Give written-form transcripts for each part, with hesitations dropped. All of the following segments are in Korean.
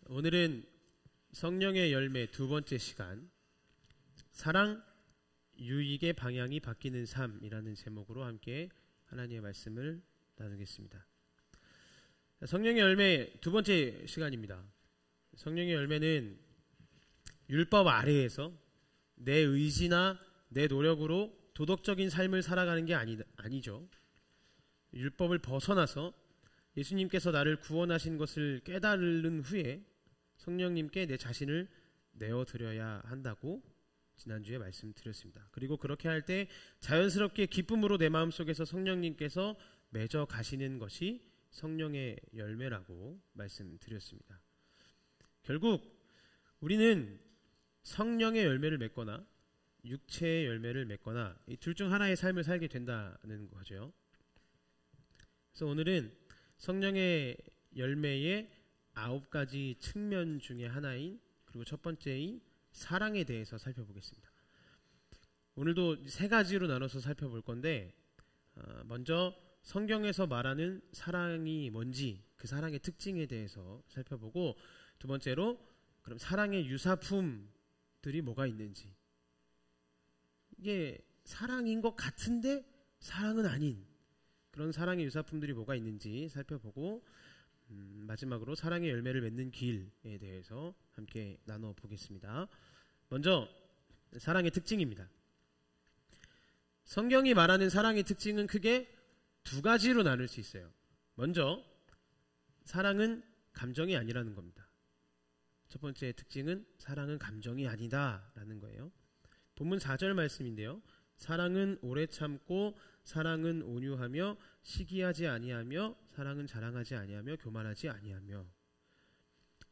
오늘은 성령의 열매 두 번째 시간, 사랑, 유익의 방향이 바뀌는 삶이라는 제목으로 함께 하나님의 말씀을 나누겠습니다. 성령의 열매 두 번째 시간입니다. 성령의 열매는 율법 아래에서 내 의지나 내 노력으로 도덕적인 삶을 살아가는 게 아니죠. 율법을 벗어나서 예수님께서 나를 구원하신 것을 깨달은 후에 성령님께 내 자신을 내어드려야 한다고 지난주에 말씀드렸습니다. 그리고 그렇게 할 때 자연스럽게 기쁨으로 내 마음속에서 성령님께서 맺어 가시는 것이 성령의 열매라고 말씀드렸습니다. 결국 우리는 성령의 열매를 맺거나 육체의 열매를 맺거나 이 둘 중 하나의 삶을 살게 된다는 거죠. 그래서 오늘은 성령의 열매의 9가지 측면 중에 하나인, 그리고 첫 번째인 사랑에 대해서 살펴보겠습니다. 오늘도 3가지로 나눠서 살펴볼 건데, 먼저 성경에서 말하는 사랑이 뭔지, 그 사랑의 특징에 대해서 살펴보고, 두 번째로 그럼 사랑의 유사품들이 뭐가 있는지, 이게 사랑인 것 같은데 사랑은 아닌 그런 사랑의 유사품들이 뭐가 있는지 살펴보고, 마지막으로 사랑의 열매를 맺는 길에 대해서 함께 나눠보겠습니다. 먼저 사랑의 특징입니다. 성경이 말하는 사랑의 특징은 크게 2가지로 나눌 수 있어요. 먼저 사랑은 감정이 아니라는 겁니다. 첫 번째 특징은 사랑은 감정이 아니다 라는 거예요. 본문 4절 말씀인데요, 사랑은 오래 참고 사랑은 온유하며 시기하지 아니하며 사랑은 자랑하지 아니하며 교만하지 아니하며,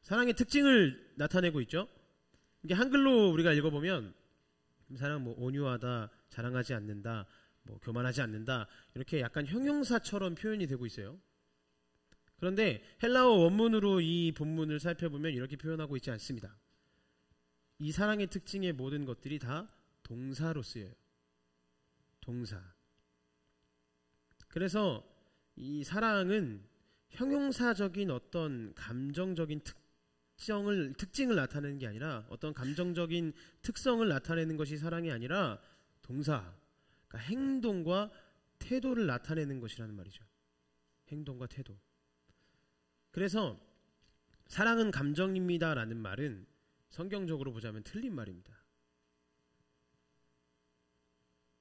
사랑의 특징을 나타내고 있죠. 이게 한글로 우리가 읽어보면 사랑 온유하다, 자랑하지 않는다, 교만하지 않는다, 이렇게 약간 형용사처럼 표현이 되고 있어요. 그런데 헬라어 원문으로 이 본문을 살펴보면 이렇게 표현하고 있지 않습니다. 이 사랑의 특징의 모든 것들이 다 동사로 쓰여요. 동사. 그래서 이 사랑은 형용사적인 어떤 감정적인 특징을 나타내는 게 아니라, 어떤 감정적인 특성을 나타내는 것이 사랑이 아니라 동사, 그러니까 행동과 태도를 나타내는 것이라는 말이죠. 행동과 태도. 그래서 사랑은 감정입니다 라는 말은 성경적으로 보자면 틀린 말입니다.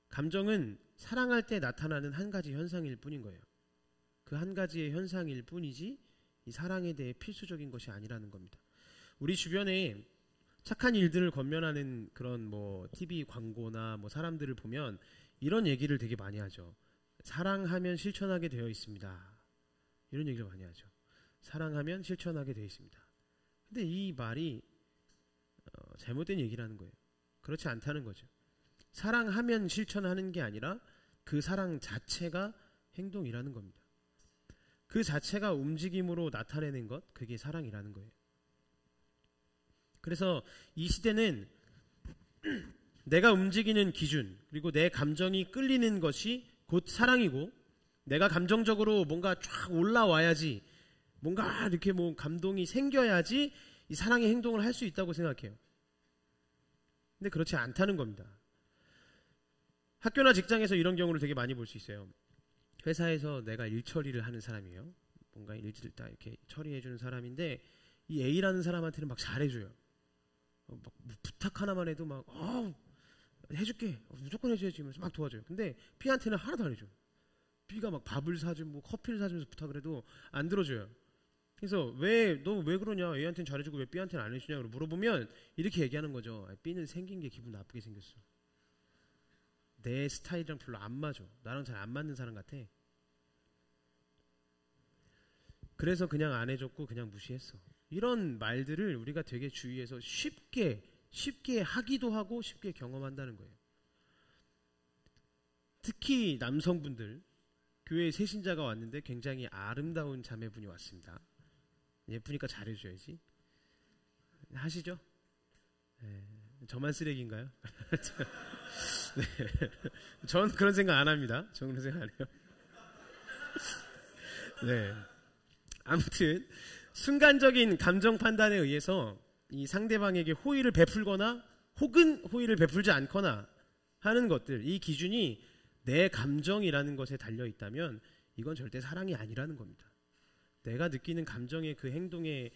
감정은 사랑할 때 나타나는 한 가지 현상일 뿐인 거예요. 그 한 가지의 현상일 뿐이지 이 사랑에 대해 필수적인 것이 아니라는 겁니다. 우리 주변에 착한 일들을 권면하는 그런 TV 광고나 사람들을 보면 이런 얘기를 되게 많이 하죠. 사랑하면 실천하게 되어 있습니다. 이런 얘기를 많이 하죠. 사랑하면 실천하게 되어 있습니다. 근데 이 말이 잘못된 얘기라는 거예요. 그렇지 않다는 거죠. 사랑하면 실천하는 게 아니라 그 사랑 자체가 행동이라는 겁니다. 그 자체가 움직임으로 나타내는 것, 그게 사랑이라는 거예요. 그래서 이 시대는 내가 움직이는 기준, 그리고 내 감정이 끌리는 것이 곧 사랑이고, 내가 감정적으로 뭔가 쫙 올라와야지, 뭔가 이렇게 감동이 생겨야지 이 사랑의 행동을 할 수 있다고 생각해요. 근데 그렇지 않다는 겁니다. 학교나 직장에서 이런 경우를 되게 많이 볼 수 있어요. 회사에서 내가 일 처리를 하는 사람이에요. 뭔가 일을 다 이렇게 처리해주는 사람인데, 이 A라는 사람한테는 막 잘해줘요. 막 부탁 하나만 해도 막 해줄게, 무조건 해줘야지 하면서 막 도와줘요. 근데 B한테는 하나도 안 해줘. B가 막 밥을 사주고 커피를 사주면서 부탁을 해도 안 들어줘요. 그래서 너 왜 그러냐, A한테는 잘해주고 왜 B한테는 안 해주냐고 물어보면 이렇게 얘기하는 거죠. B는 생긴 게 기분 나쁘게 생겼어. 내 스타일이랑 별로 안 맞아. 나랑 잘 안 맞는 사람 같아. 그래서 그냥 안 해줬고 그냥 무시했어. 이런 말들을 우리가 되게 주위에서 쉽게 하기도 하고 쉽게 경험한다는 거예요. 특히 남성분들, 교회에 새 신자가 왔는데 굉장히 아름다운 자매분이 왔습니다. 예쁘니까 잘해줘야지. 하시죠? 네. 저만 쓰레기인가요? 네. 전 그런 생각 안 합니다. 전 그런 생각 안 해요. 네. 아무튼 순간적인 감정 판단에 의해서 이 상대방에게 호의를 베풀거나 혹은 호의를 베풀지 않거나 하는 것들, 이 기준이 내 감정이라는 것에 달려 있다면 이건 절대 사랑이 아니라는 겁니다. 내가 느끼는 감정의 그 행동에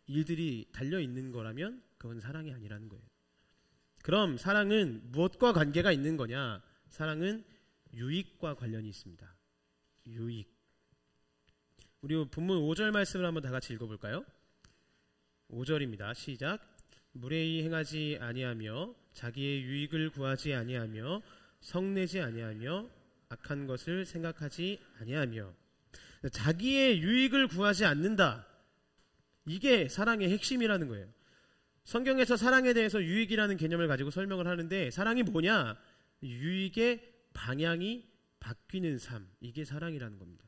일들이 달려 있는 거라면 그건 사랑이 아니라는 거예요. 그럼 사랑은 무엇과 관계가 있는 거냐? 사랑은 유익과 관련이 있습니다. 유익. 우리 본문 5절 말씀을 한번 다 같이 읽어볼까요? 5절입니다. 시작. 무례히 행하지 아니하며 자기의 유익을 구하지 아니하며 성내지 아니하며 악한 것을 생각하지 아니하며. 자기의 유익을 구하지 않는다. 이게 사랑의 핵심이라는 거예요. 성경에서 사랑에 대해서 유익이라는 개념을 가지고 설명을 하는데 사랑이 뭐냐? 유익의 방향이 바뀌는 삶. 이게 사랑이라는 겁니다.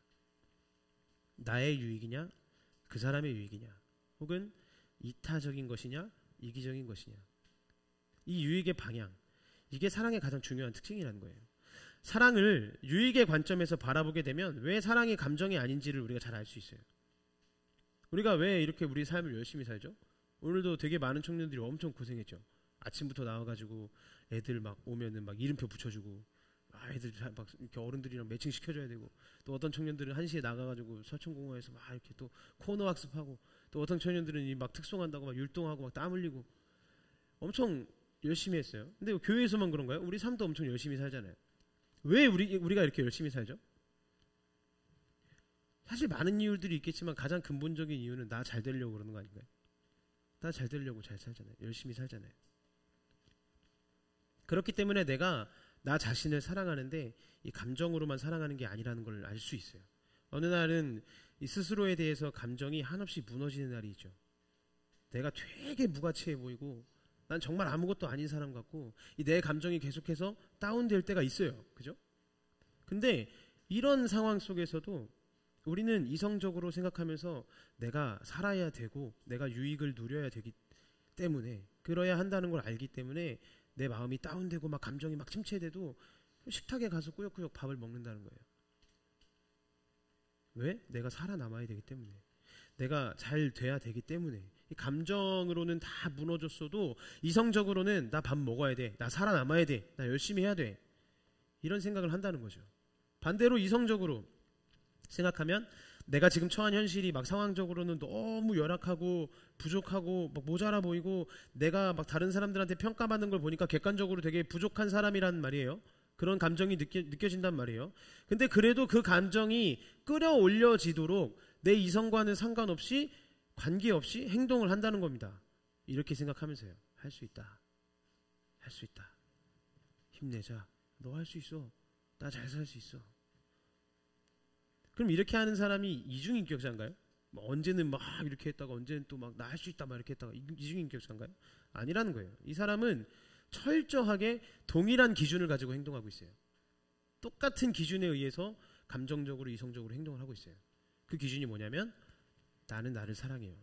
나의 유익이냐? 그 사람의 유익이냐? 혹은 이타적인 것이냐? 이기적인 것이냐? 이 유익의 방향. 이게 사랑의 가장 중요한 특징이라는 거예요. 사랑을 유익의 관점에서 바라보게 되면 왜 사랑이 감정이 아닌지를 우리가 잘 알 수 있어요. 우리가 왜 이렇게 우리 삶을 열심히 살죠? 오늘도 되게 많은 청년들이 엄청 고생했죠. 아침부터 나와가지고 애들 막 오면은 막 이름표 붙여주고, 애들 막 이렇게 어른들이랑 매칭 시켜줘야 되고, 또 어떤 청년들은 1시에 나가가지고 서천공원에서 막 이렇게 또 코너 학습하고, 또 어떤 청년들은 막 특송한다고 막 율동하고 막 땀 흘리고 엄청 열심히 했어요. 근데 교회에서만 그런가요? 우리 삶도 엄청 열심히 살잖아요. 왜 우리가 이렇게 열심히 살죠? 사실 많은 이유들이 있겠지만 가장 근본적인 이유는 나 잘 되려고 그러는 거 아닌가요? 나 잘 되려고 잘 살잖아요. 열심히 살잖아요. 그렇기 때문에 내가 나 자신을 사랑하는데 이 감정으로만 사랑하는 게 아니라는 걸 알 수 있어요. 어느 날은 이 스스로에 대해서 감정이 한없이 무너지는 날이 있죠. 내가 되게 무가치해 보이고 난 정말 아무것도 아닌 사람 같고 이 내 감정이 계속해서 다운될 때가 있어요. 그죠? 근데 이런 상황 속에서도 우리는 이성적으로 생각하면서 내가 살아야 되고 내가 유익을 누려야 되기 때문에, 그러야 한다는 걸 알기 때문에 내 마음이 다운되고 막 감정이 막 침체돼도 식탁에 가서 꾸역꾸역 밥을 먹는다는 거예요. 왜? 내가 살아남아야 되기 때문에, 내가 잘 돼야 되기 때문에. 이 감정으로는 다 무너졌어도 이성적으로는 나 밥 먹어야 돼, 나 살아남아야 돼, 나 열심히 해야 돼, 이런 생각을 한다는 거죠. 반대로 이성적으로 생각하면 내가 지금 처한 현실이 막 상황적으로는 너무 열악하고 부족하고 막 모자라 보이고 내가 막 다른 사람들한테 평가받는 걸 보니까 객관적으로 되게 부족한 사람이란 말이에요. 그런 감정이 느껴진단 말이에요. 근데 그래도 그 감정이 끌어올려지도록 내 이성과는 상관없이 관계없이 행동을 한다는 겁니다. 이렇게 생각하면서요. 할 수 있다. 할 수 있다. 힘내자. 너 할 수 있어. 나 잘 살 수 있어. 그럼 이렇게 하는 사람이 이중인격자인가요? 언제는 막 이렇게 했다가 언제는 또 막 나 할 수 있다 막 이렇게 했다가 이중인격자인가요? 아니라는 거예요. 이 사람은 철저하게 동일한 기준을 가지고 행동하고 있어요. 똑같은 기준에 의해서 감정적으로 이성적으로 행동을 하고 있어요. 그 기준이 뭐냐면 나는 나를 사랑해요.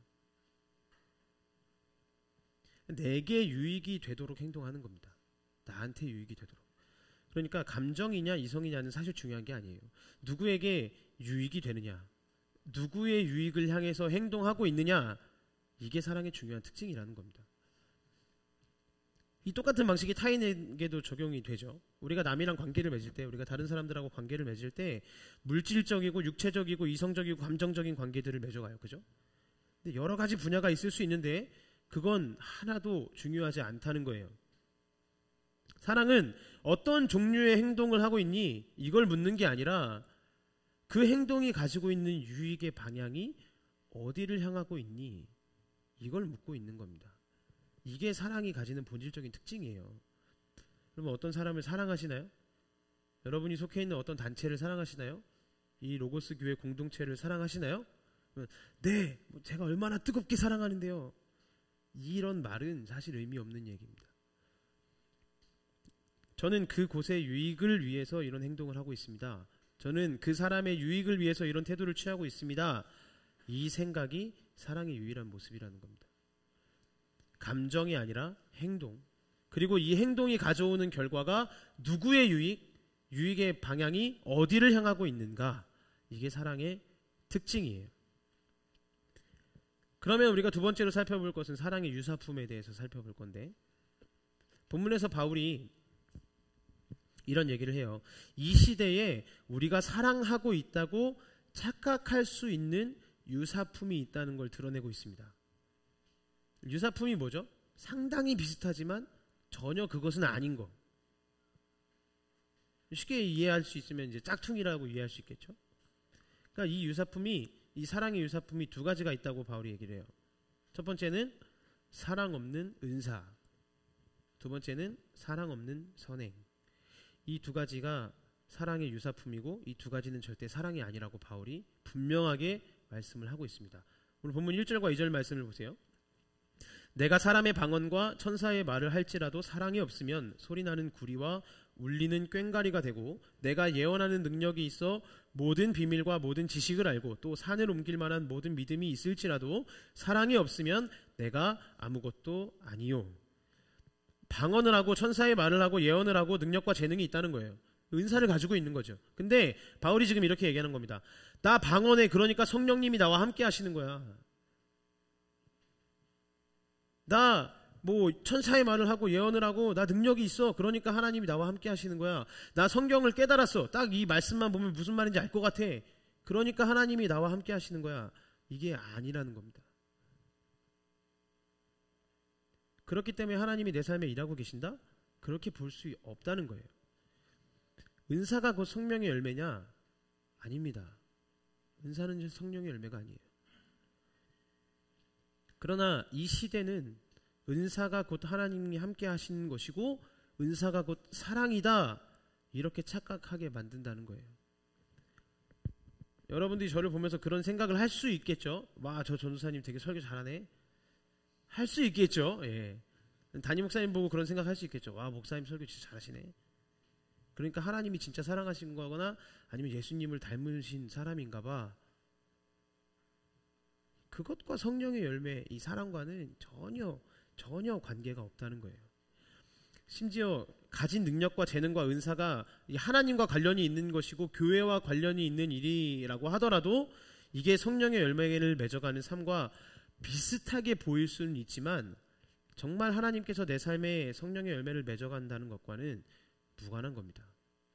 내게 유익이 되도록 행동하는 겁니다. 나한테 유익이 되도록. 그러니까 감정이냐 이성이냐는 사실 중요한 게 아니에요. 누구에게 유익이 되느냐, 누구의 유익을 향해서 행동하고 있느냐, 이게 사랑의 중요한 특징이라는 겁니다. 이 똑같은 방식이 타인에게도 적용이 되죠. 우리가 남이랑 관계를 맺을 때, 우리가 다른 사람들하고 관계를 맺을 때 물질적이고 육체적이고 이성적이고 감정적인 관계들을 맺어가요. 그죠? 근데 여러 가지 분야가 있을 수 있는데 그건 하나도 중요하지 않다는 거예요. 사랑은 어떤 종류의 행동을 하고 있니? 이걸 묻는 게 아니라 그 행동이 가지고 있는 유익의 방향이 어디를 향하고 있니? 이걸 묻고 있는 겁니다. 이게 사랑이 가지는 본질적인 특징이에요. 그러면 어떤 사람을 사랑하시나요? 여러분이 속해 있는 어떤 단체를 사랑하시나요? 이 로고스 교회 공동체를 사랑하시나요? 네, 제가 얼마나 뜨겁게 사랑하는데요. 이런 말은 사실 의미 없는 얘기입니다. 저는 그곳의 유익을 위해서 이런 행동을 하고 있습니다. 저는 그 사람의 유익을 위해서 이런 태도를 취하고 있습니다. 이 생각이 사랑의 유일한 모습이라는 겁니다. 감정이 아니라 행동, 그리고 이 행동이 가져오는 결과가 누구의 유익, 유익의 방향이 어디를 향하고 있는가, 이게 사랑의 특징이에요. 그러면 우리가 두 번째로 살펴볼 것은 사랑의 유사품에 대해서 살펴볼 건데, 본문에서 바울이 이런 얘기를 해요. 이 시대에 우리가 사랑하고 있다고 착각할 수 있는 유사품이 있다는 걸 드러내고 있습니다. 유사품이 뭐죠? 상당히 비슷하지만 전혀 그것은 아닌 거. 쉽게 이해할 수 있으면 이제 짝퉁이라고 이해할 수 있겠죠. 그러니까 이 사랑의 유사품이 두 가지가 있다고 바울이 얘기를 해요. 첫 번째는 사랑 없는 은사, 두 번째는 사랑 없는 선행. 이 두 가지가 사랑의 유사품이고 이 두 가지는 절대 사랑이 아니라고 바울이 분명하게 말씀을 하고 있습니다. 오늘 본문 1절과 2절 말씀을 보세요. 내가 사람의 방언과 천사의 말을 할지라도 사랑이 없으면 소리나는 구리와 울리는 꽹과리가 되고, 내가 예언하는 능력이 있어 모든 비밀과 모든 지식을 알고 또 산을 옮길 만한 모든 믿음이 있을지라도 사랑이 없으면 내가 아무것도 아니요. 방언을 하고 천사의 말을 하고 예언을 하고 능력과 재능이 있다는 거예요. 은사를 가지고 있는 거죠. 근데 바울이 지금 이렇게 얘기하는 겁니다. 나 방언해, 그러니까 성령님이 나와 함께 하시는 거야. 나 천사의 말을 하고 예언을 하고 나 능력이 있어, 그러니까 하나님이 나와 함께 하시는 거야. 나 성경을 깨달았어, 딱 이 말씀만 보면 무슨 말인지 알 것 같아, 그러니까 하나님이 나와 함께 하시는 거야. 이게 아니라는 겁니다. 그렇기 때문에 하나님이 내 삶에 일하고 계신다? 그렇게 볼 수 없다는 거예요. 은사가 곧 성령의 열매냐? 아닙니다. 은사는 성령의 열매가 아니에요. 그러나 이 시대는 은사가 곧 하나님이 함께 하시는 것이고 은사가 곧 사랑이다, 이렇게 착각하게 만든다는 거예요. 여러분들이 저를 보면서 그런 생각을 할 수 있겠죠. 와, 저 전도사님 되게 설교 잘하네, 할 수 있겠죠. 예. 담임 목사님 보고 그런 생각할 수 있겠죠. 와, 목사님 설교 진짜 잘하시네. 그러니까 하나님이 진짜 사랑하신 거거나 아니면 예수님을 닮으신 사람인가 봐. 그것과 성령의 열매, 이 사랑과는 전혀 관계가 없다는 거예요. 심지어 가진 능력과 재능과 은사가 하나님과 관련이 있는 것이고 교회와 관련이 있는 일이라고 하더라도 이게 성령의 열매를 맺어가는 삶과 비슷하게 보일 수는 있지만 정말 하나님께서 내 삶에 성령의 열매를 맺어간다는 것과는 무관한 겁니다.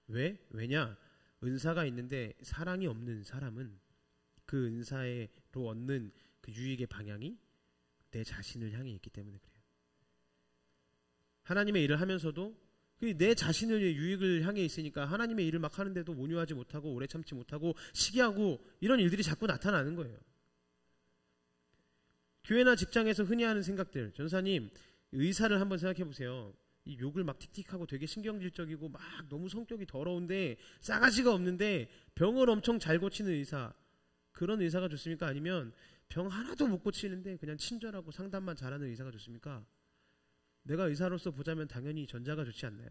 왜냐? 은사가 있는데 사랑이 없는 사람은 그 은사로 얻는 그 유익의 방향이 내 자신을 향해 있기 때문에 그래요. 하나님의 일을 하면서도 내 자신의 유익을 향해 있으니까 하나님의 일을 막 하는데도 온유하지 못하고 오래 참지 못하고 시기하고 이런 일들이 자꾸 나타나는 거예요. 교회나 직장에서 흔히 하는 생각들, 전사님 의사를 한번 생각해 보세요. 이 욕을 막 틱틱하고 되게 신경질적이고 막 너무 성격이 더러운데 싸가지가 없는데 병을 엄청 잘 고치는 의사, 그런 의사가 좋습니까? 아니면 병 하나도 못 고치는데 그냥 친절하고 상담만 잘하는 의사가 좋습니까? 내가 의사로서 보자면 당연히 전자가 좋지 않나요?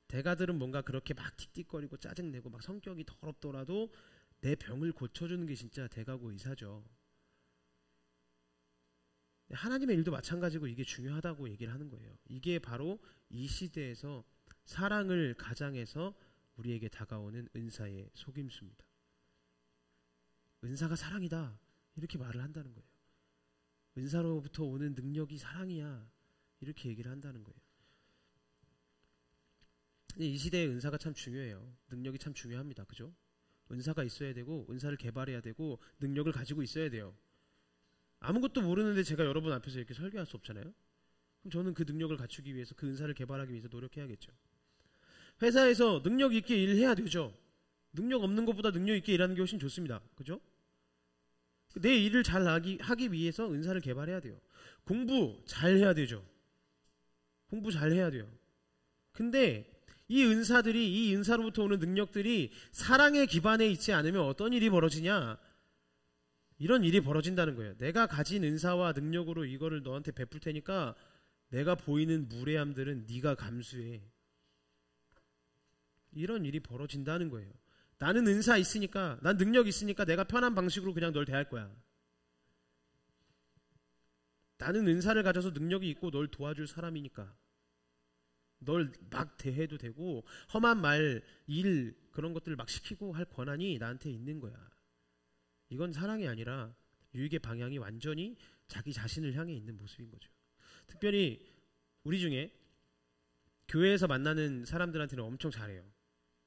대가들은 뭔가 그렇게 막 틱틱거리고 짜증내고 막 성격이 더럽더라도 내 병을 고쳐주는 게 진짜 대가고 의사죠. 하나님의 일도 마찬가지고 이게 중요하다고 얘기를 하는 거예요. 이게 바로 이 시대에서 사랑을 가장해서 우리에게 다가오는 은사의 속임수입니다. 은사가 사랑이다, 이렇게 말을 한다는 거예요. 은사로부터 오는 능력이 사랑이야, 이렇게 얘기를 한다는 거예요. 이 시대에 은사가 참 중요해요. 능력이 참 중요합니다. 그죠? 은사가 있어야 되고 은사를 개발해야 되고 능력을 가지고 있어야 돼요. 아무것도 모르는데 제가 여러분 앞에서 이렇게 설교할 수 없잖아요. 그럼 저는 그 능력을 갖추기 위해서, 그 은사를 개발하기 위해서 노력해야겠죠. 회사에서 능력 있게 일해야 되죠. 능력 없는 것보다 능력 있게 일하는 게 훨씬 좋습니다. 그죠? 내 일을 잘 하기 위해서 은사를 개발해야 돼요. 공부 잘 해야 되죠. 공부 잘 해야 돼요. 근데 이 은사로부터 오는 능력들이 사랑의 기반에 있지 않으면 어떤 일이 벌어지냐? 이런 일이 벌어진다는 거예요. 내가 가진 은사와 능력으로 이거를 너한테 베풀 테니까 내가 보이는 무례함들은 네가 감수해. 이런 일이 벌어진다는 거예요. 나는 은사 있으니까, 난 능력 있으니까 내가 편한 방식으로 그냥 널 대할 거야. 나는 은사를 가져서 능력이 있고 널 도와줄 사람이니까 널 막 대해도 되고 험한 말, 일, 그런 것들을 막 시키고 할 권한이 나한테 있는 거야. 이건 사랑이 아니라 유익의 방향이 완전히 자기 자신을 향해 있는 모습인 거죠. 특별히 우리 중에 교회에서 만나는 사람들한테는 엄청 잘해요.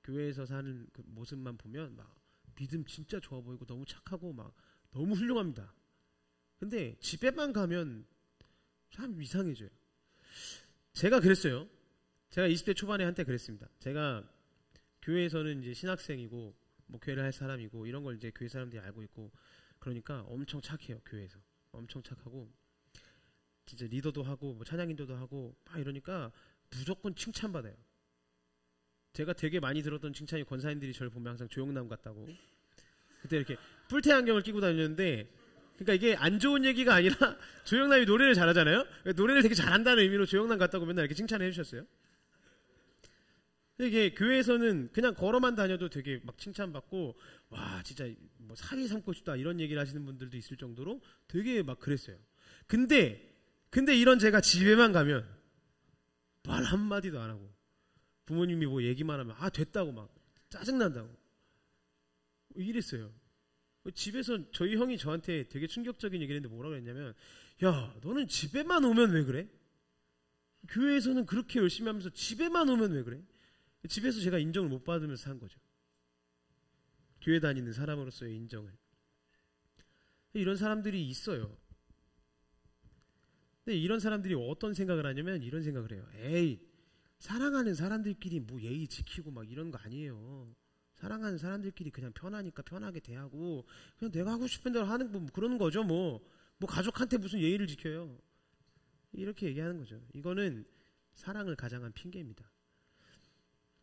교회에서 사는 그 모습만 보면 막 믿음 진짜 좋아 보이고 너무 착하고 막 너무 훌륭합니다. 근데 집에만 가면 참 이상해져요. 제가 그랬어요. 제가 20대 초반에 한때 그랬습니다. 제가 교회에서는 이제 신학생이고 목회를 할 사람이고 이런 걸 이제 교회 사람들이 알고 있고 그러니까 엄청 착해요. 교회에서 엄청 착하고 진짜 리더도 하고 뭐 찬양인도도 하고 막 이러니까 무조건 칭찬받아요. 제가 되게 많이 들었던 칭찬이 권사님들이 저를 보면 항상 조영남 같다고. 그때 이렇게 뿔테 안경을 끼고 다녔는데, 그러니까 이게 안 좋은 얘기가 아니라 조영남이 노래를 잘하잖아요. 노래를 되게 잘한다는 의미로 조영남 같다고 맨날 이렇게 칭찬해 주셨어요. 이게 교회에서는 그냥 걸어만 다녀도 되게 막 칭찬받고 와 진짜 뭐 사위 삼고 싶다 이런 얘기를 하시는 분들도 있을 정도로 되게 막 그랬어요. 근데 이런 제가 집에만 가면 말 한마디도 안 하고 부모님이 뭐 얘기만 하면 아 됐다고 막 짜증난다고 이랬어요. 집에서 저희 형이 저한테 되게 충격적인 얘기를 했는데 뭐라고 했냐면 야 너는 집에만 오면 왜 그래? 교회에서는 그렇게 열심히 하면서 집에만 오면 왜 그래? 집에서 제가 인정을 못 받으면서 산 거죠. 교회 다니는 사람으로서의 인정을. 이런 사람들이 있어요. 근데 이런 사람들이 어떤 생각을 하냐면 이런 생각을 해요. 에이 사랑하는 사람들끼리 뭐 예의 지키고 막 이런 거 아니에요. 사랑하는 사람들끼리 그냥 편하니까 편하게 대하고 그냥 내가 하고 싶은 대로 하는 뭐 그런 거죠. 뭐 가족한테 무슨 예의를 지켜요. 이렇게 얘기하는 거죠. 이거는 사랑을 가장한 핑계입니다.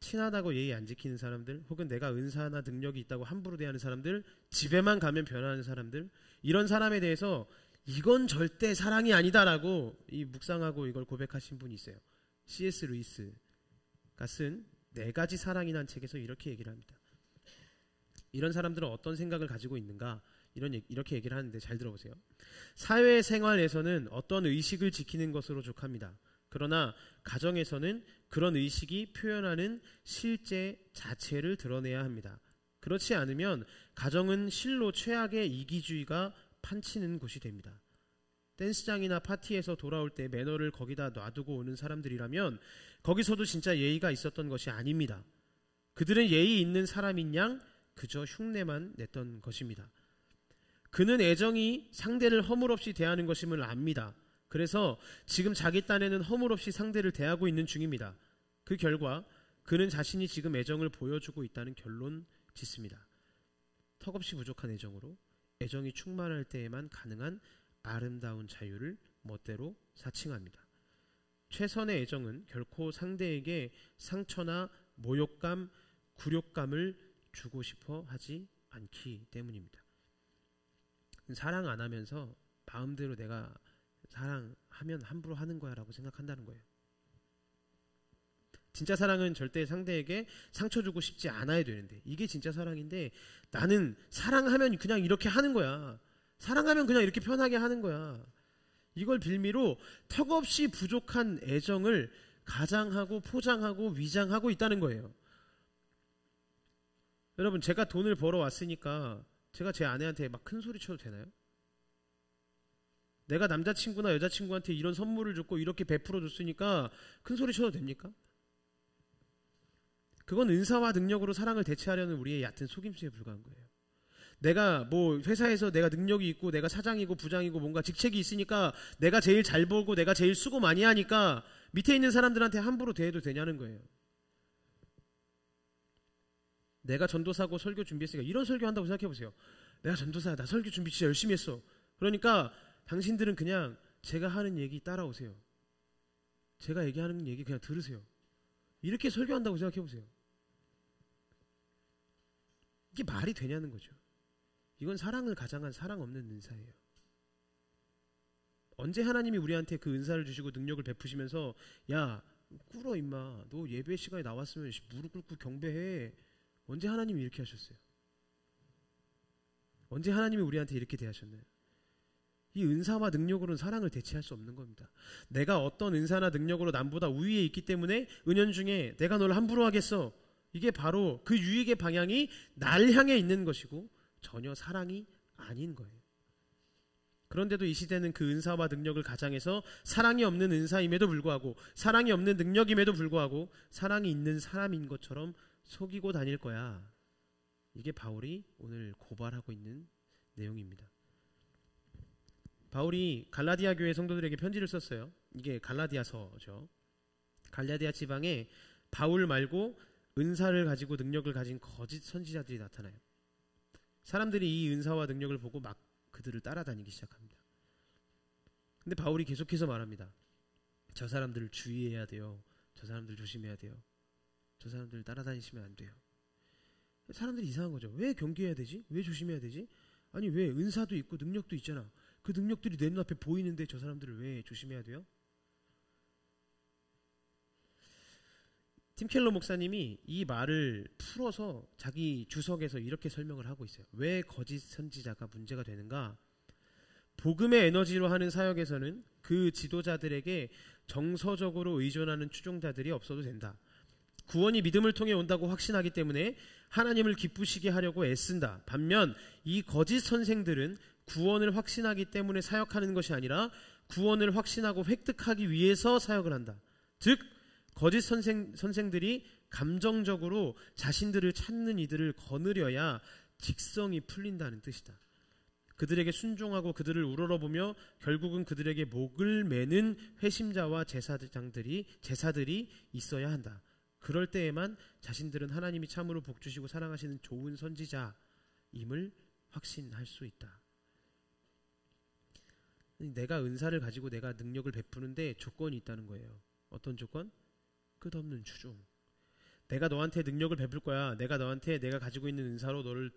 친하다고 예의 안 지키는 사람들, 혹은 내가 은사나 능력이 있다고 함부로 대하는 사람들, 집에만 가면 변하는 사람들, 이런 사람에 대해서 이건 절대 사랑이 아니다라고 이 묵상하고 이걸 고백하신 분이 있어요. C.S. 루이스가 쓴 4가지 사랑이라는 책에서 이렇게 얘기를 합니다. 이런 사람들은 어떤 생각을 가지고 있는가? 이렇게 얘기를 하는데 잘 들어보세요. 사회생활에서는 어떤 의식을 지키는 것으로 족합니다. 그러나 가정에서는 그런 의식이 표현하는 실제 자체를 드러내야 합니다. 그렇지 않으면 가정은 실로 최악의 이기주의가 판치는 곳이 됩니다. 댄스장이나 파티에서 돌아올 때 매너를 거기다 놔두고 오는 사람들이라면 거기서도 진짜 예의가 있었던 것이 아닙니다. 그들은 예의 있는 사람인 양 그저 흉내만 냈던 것입니다. 그는 애정이 상대를 허물없이 대하는 것임을 압니다. 그래서 지금 자기 딴에는 허물없이 상대를 대하고 있는 중입니다. 그 결과 그는 자신이 지금 애정을 보여주고 있다는 결론 짓습니다. 턱없이 부족한 애정으로 애정이 충만할 때에만 가능한 아름다운 자유를 멋대로 사칭합니다. 최선의 애정은 결코 상대에게 상처나 모욕감, 굴욕감을 주고 싶어 하지 않기 때문입니다. 사랑 안 하면서 마음대로 내가 사랑하면 함부로 하는 거야 라고 생각한다는 거예요. 진짜 사랑은 절대 상대에게 상처 주고 싶지 않아야 되는데 이게 진짜 사랑인데 나는 사랑하면 그냥 이렇게 하는 거야. 사랑하면 그냥 이렇게 편하게 하는 거야. 이걸 빌미로 턱없이 부족한 애정을 가장하고 포장하고 위장하고 있다는 거예요. 여러분 제가 돈을 벌어왔으니까 제가 제 아내한테 막 큰 소리 쳐도 되나요? 내가 남자친구나 여자친구한테 이런 선물을 줬고 이렇게 베풀어 줬으니까 큰 소리 쳐도 됩니까? 그건 은사와 능력으로 사랑을 대체하려는 우리의 얕은 속임수에 불과한 거예요. 내가 뭐 회사에서 내가 능력이 있고 내가 사장이고 부장이고 뭔가 직책이 있으니까 내가 제일 잘 벌고 내가 제일 수고 많이 하니까 밑에 있는 사람들한테 함부로 대해도 되냐는 거예요. 내가 전도사고 설교 준비했으니까 이런 설교한다고 생각해보세요. 내가 전도사야. 나 설교 준비 진짜 열심히 했어. 그러니까 당신들은 그냥 제가 하는 얘기 따라오세요. 제가 얘기하는 얘기 그냥 들으세요. 이렇게 설교한다고 생각해보세요. 이게 말이 되냐는 거죠. 이건 사랑을 가장한 사랑 없는 은사예요. 언제 하나님이 우리한테 그 은사를 주시고 능력을 베푸시면서 야 꿇어 임마 너 예배 시간에 나왔으면 무릎 꿇고 경배해. 언제 하나님이 이렇게 하셨어요? 언제 하나님이 우리한테 이렇게 대하셨나요? 이 은사와 능력으로는 사랑을 대체할 수 없는 겁니다. 내가 어떤 은사나 능력으로 남보다 우위에 있기 때문에 은연중에 내가 너를 함부로 하겠어. 이게 바로 그 유익의 방향이 날 향해 있는 것이고 전혀 사랑이 아닌 거예요. 그런데도 이 시대는 그 은사와 능력을 가장해서 사랑이 없는 은사임에도 불구하고, 사랑이 없는 능력임에도 불구하고 사랑이 있는 사람인 것처럼 속이고 다닐 거야. 이게 바울이 오늘 고발하고 있는 내용입니다. 바울이 갈라디아 교회 성도들에게 편지를 썼어요. 이게 갈라디아서죠. 갈라디아 지방에 바울 말고 은사를 가지고 능력을 가진 거짓 선지자들이 나타나요. 사람들이 이 은사와 능력을 보고 막 그들을 따라다니기 시작합니다. 근데 바울이 계속해서 말합니다. 저 사람들을 주의해야 돼요. 저 사람들 조심해야 돼요. 저 사람들 따라다니시면 안 돼요. 사람들이 이상한 거죠. 왜 경계해야 되지? 왜 조심해야 되지? 아니 왜 은사도 있고 능력도 있잖아. 그 능력들이 내 눈앞에 보이는데 저 사람들을 왜 조심해야 돼요? 팀 켈러 목사님이 이 말을 풀어서 자기 주석에서 이렇게 설명을 하고 있어요. 왜 거짓 선지자가 문제가 되는가? 복음의 에너지로 하는 사역에서는 그 지도자들에게 정서적으로 의존하는 추종자들이 없어도 된다. 구원이 믿음을 통해 온다고 확신하기 때문에 하나님을 기쁘시게 하려고 애쓴다. 반면 이 거짓 선생들은 구원을 확신하기 때문에 사역하는 것이 아니라 구원을 확신하고 획득하기 위해서 사역을 한다. 즉 거짓 선생들이 감정적으로 자신들을 찾는 이들을 거느려야 직성이 풀린다는 뜻이다. 그들에게 순종하고 그들을 우러러보며 결국은 그들에게 목을 매는 회심자와 제사들이 있어야 한다. 그럴 때에만 자신들은 하나님이 참으로 복주시고 사랑하시는 좋은 선지자임을 확신할 수 있다. 내가 은사를 가지고 내가 능력을 베푸는데 조건이 있다는 거예요. 어떤 조건? 끝없는 추종. 내가 너한테 능력을 베풀 거야. 내가 너한테 내가 가지고 있는 은사로 너를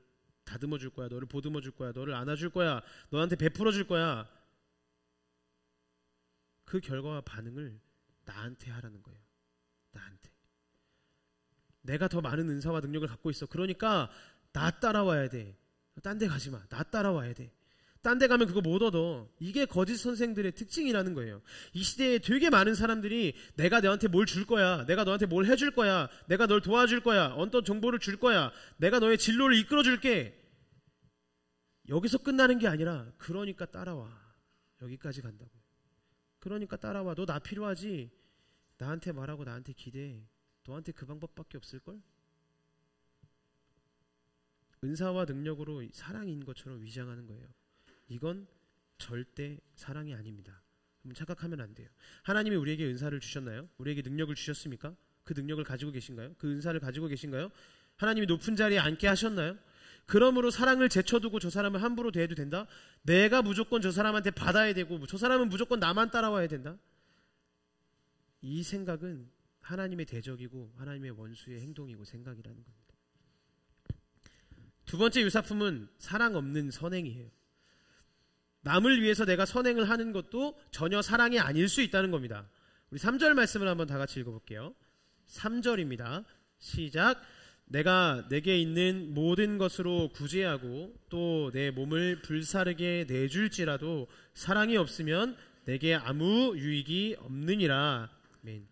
다듬어 줄 거야. 너를 보듬어 줄 거야. 너를 안아줄 거야. 너한테 베풀어 줄 거야. 그 결과와 반응을 나한테 하라는 거예요. 나한테. 내가 더 많은 은사와 능력을 갖고 있어. 그러니까 나 따라와야 돼. 딴 데 가지 마. 나 따라와야 돼. 딴 데 가면 그거 못 얻어. 이게 거짓 선생들의 특징이라는 거예요. 이 시대에 되게 많은 사람들이 내가 너한테 뭘 줄 거야. 내가 너한테 뭘 해줄 거야. 내가 널 도와줄 거야. 어떤 정보를 줄 거야. 내가 너의 진로를 이끌어 줄게. 여기서 끝나는 게 아니라 그러니까 따라와. 여기까지 간다고요. 그러니까 따라와. 너 나 필요하지? 나한테 말하고 나한테 기대해. 너한테 그 방법밖에 없을걸? 은사와 능력으로 사랑인 것처럼 위장하는 거예요. 이건 절대 사랑이 아닙니다. 착각하면 안 돼요. 하나님이 우리에게 은사를 주셨나요? 우리에게 능력을 주셨습니까? 그 능력을 가지고 계신가요? 그 은사를 가지고 계신가요? 하나님이 높은 자리에 앉게 하셨나요? 그러므로 사랑을 제쳐두고 저 사람을 함부로 대해도 된다? 내가 무조건 저 사람한테 받아야 되고 저 사람은 무조건 나만 따라와야 된다? 이 생각은 하나님의 대적이고 하나님의 원수의 행동이고 생각이라는 겁니다. 두 번째 유사품은 사랑 없는 선행이에요. 남을 위해서 내가 선행을 하는 것도 전혀 사랑이 아닐 수 있다는 겁니다. 우리 3절 말씀을 한번 다 같이 읽어볼게요. 3절입니다. 시작. 내가 내게 있는 모든 것으로 구제하고 또 내 몸을 불사르게 내줄지라도 사랑이 없으면 내게 아무 유익이 없느니라. 아멘.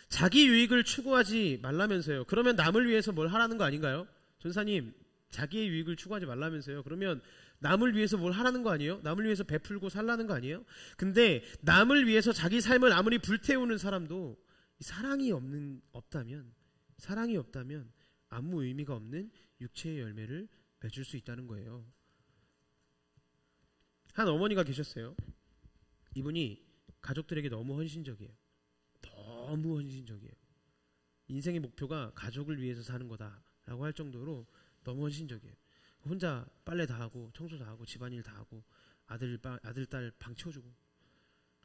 자기 유익을 추구하지 말라면서요. 그러면 남을 위해서 뭘 하라는 거 아닌가요? 전사님, 자기의 유익을 추구하지 말라면서요. 그러면 남을 위해서 뭘 하라는 거 아니에요? 남을 위해서 베풀고 살라는 거 아니에요? 근데 남을 위해서 자기 삶을 아무리 불태우는 사람도 사랑이 없다면 아무 의미가 없는 육체의 열매를 맺을 수 있다는 거예요. 한 어머니가 계셨어요. 이분이 가족들에게 너무 헌신적이에요. 너무 헌신적이에요. 인생의 목표가 가족을 위해서 사는 거다라고 할 정도로 너무 헌신적이에요. 혼자 빨래 다 하고 청소 다 하고 집안일 다 하고 아들 딸 방 치워주고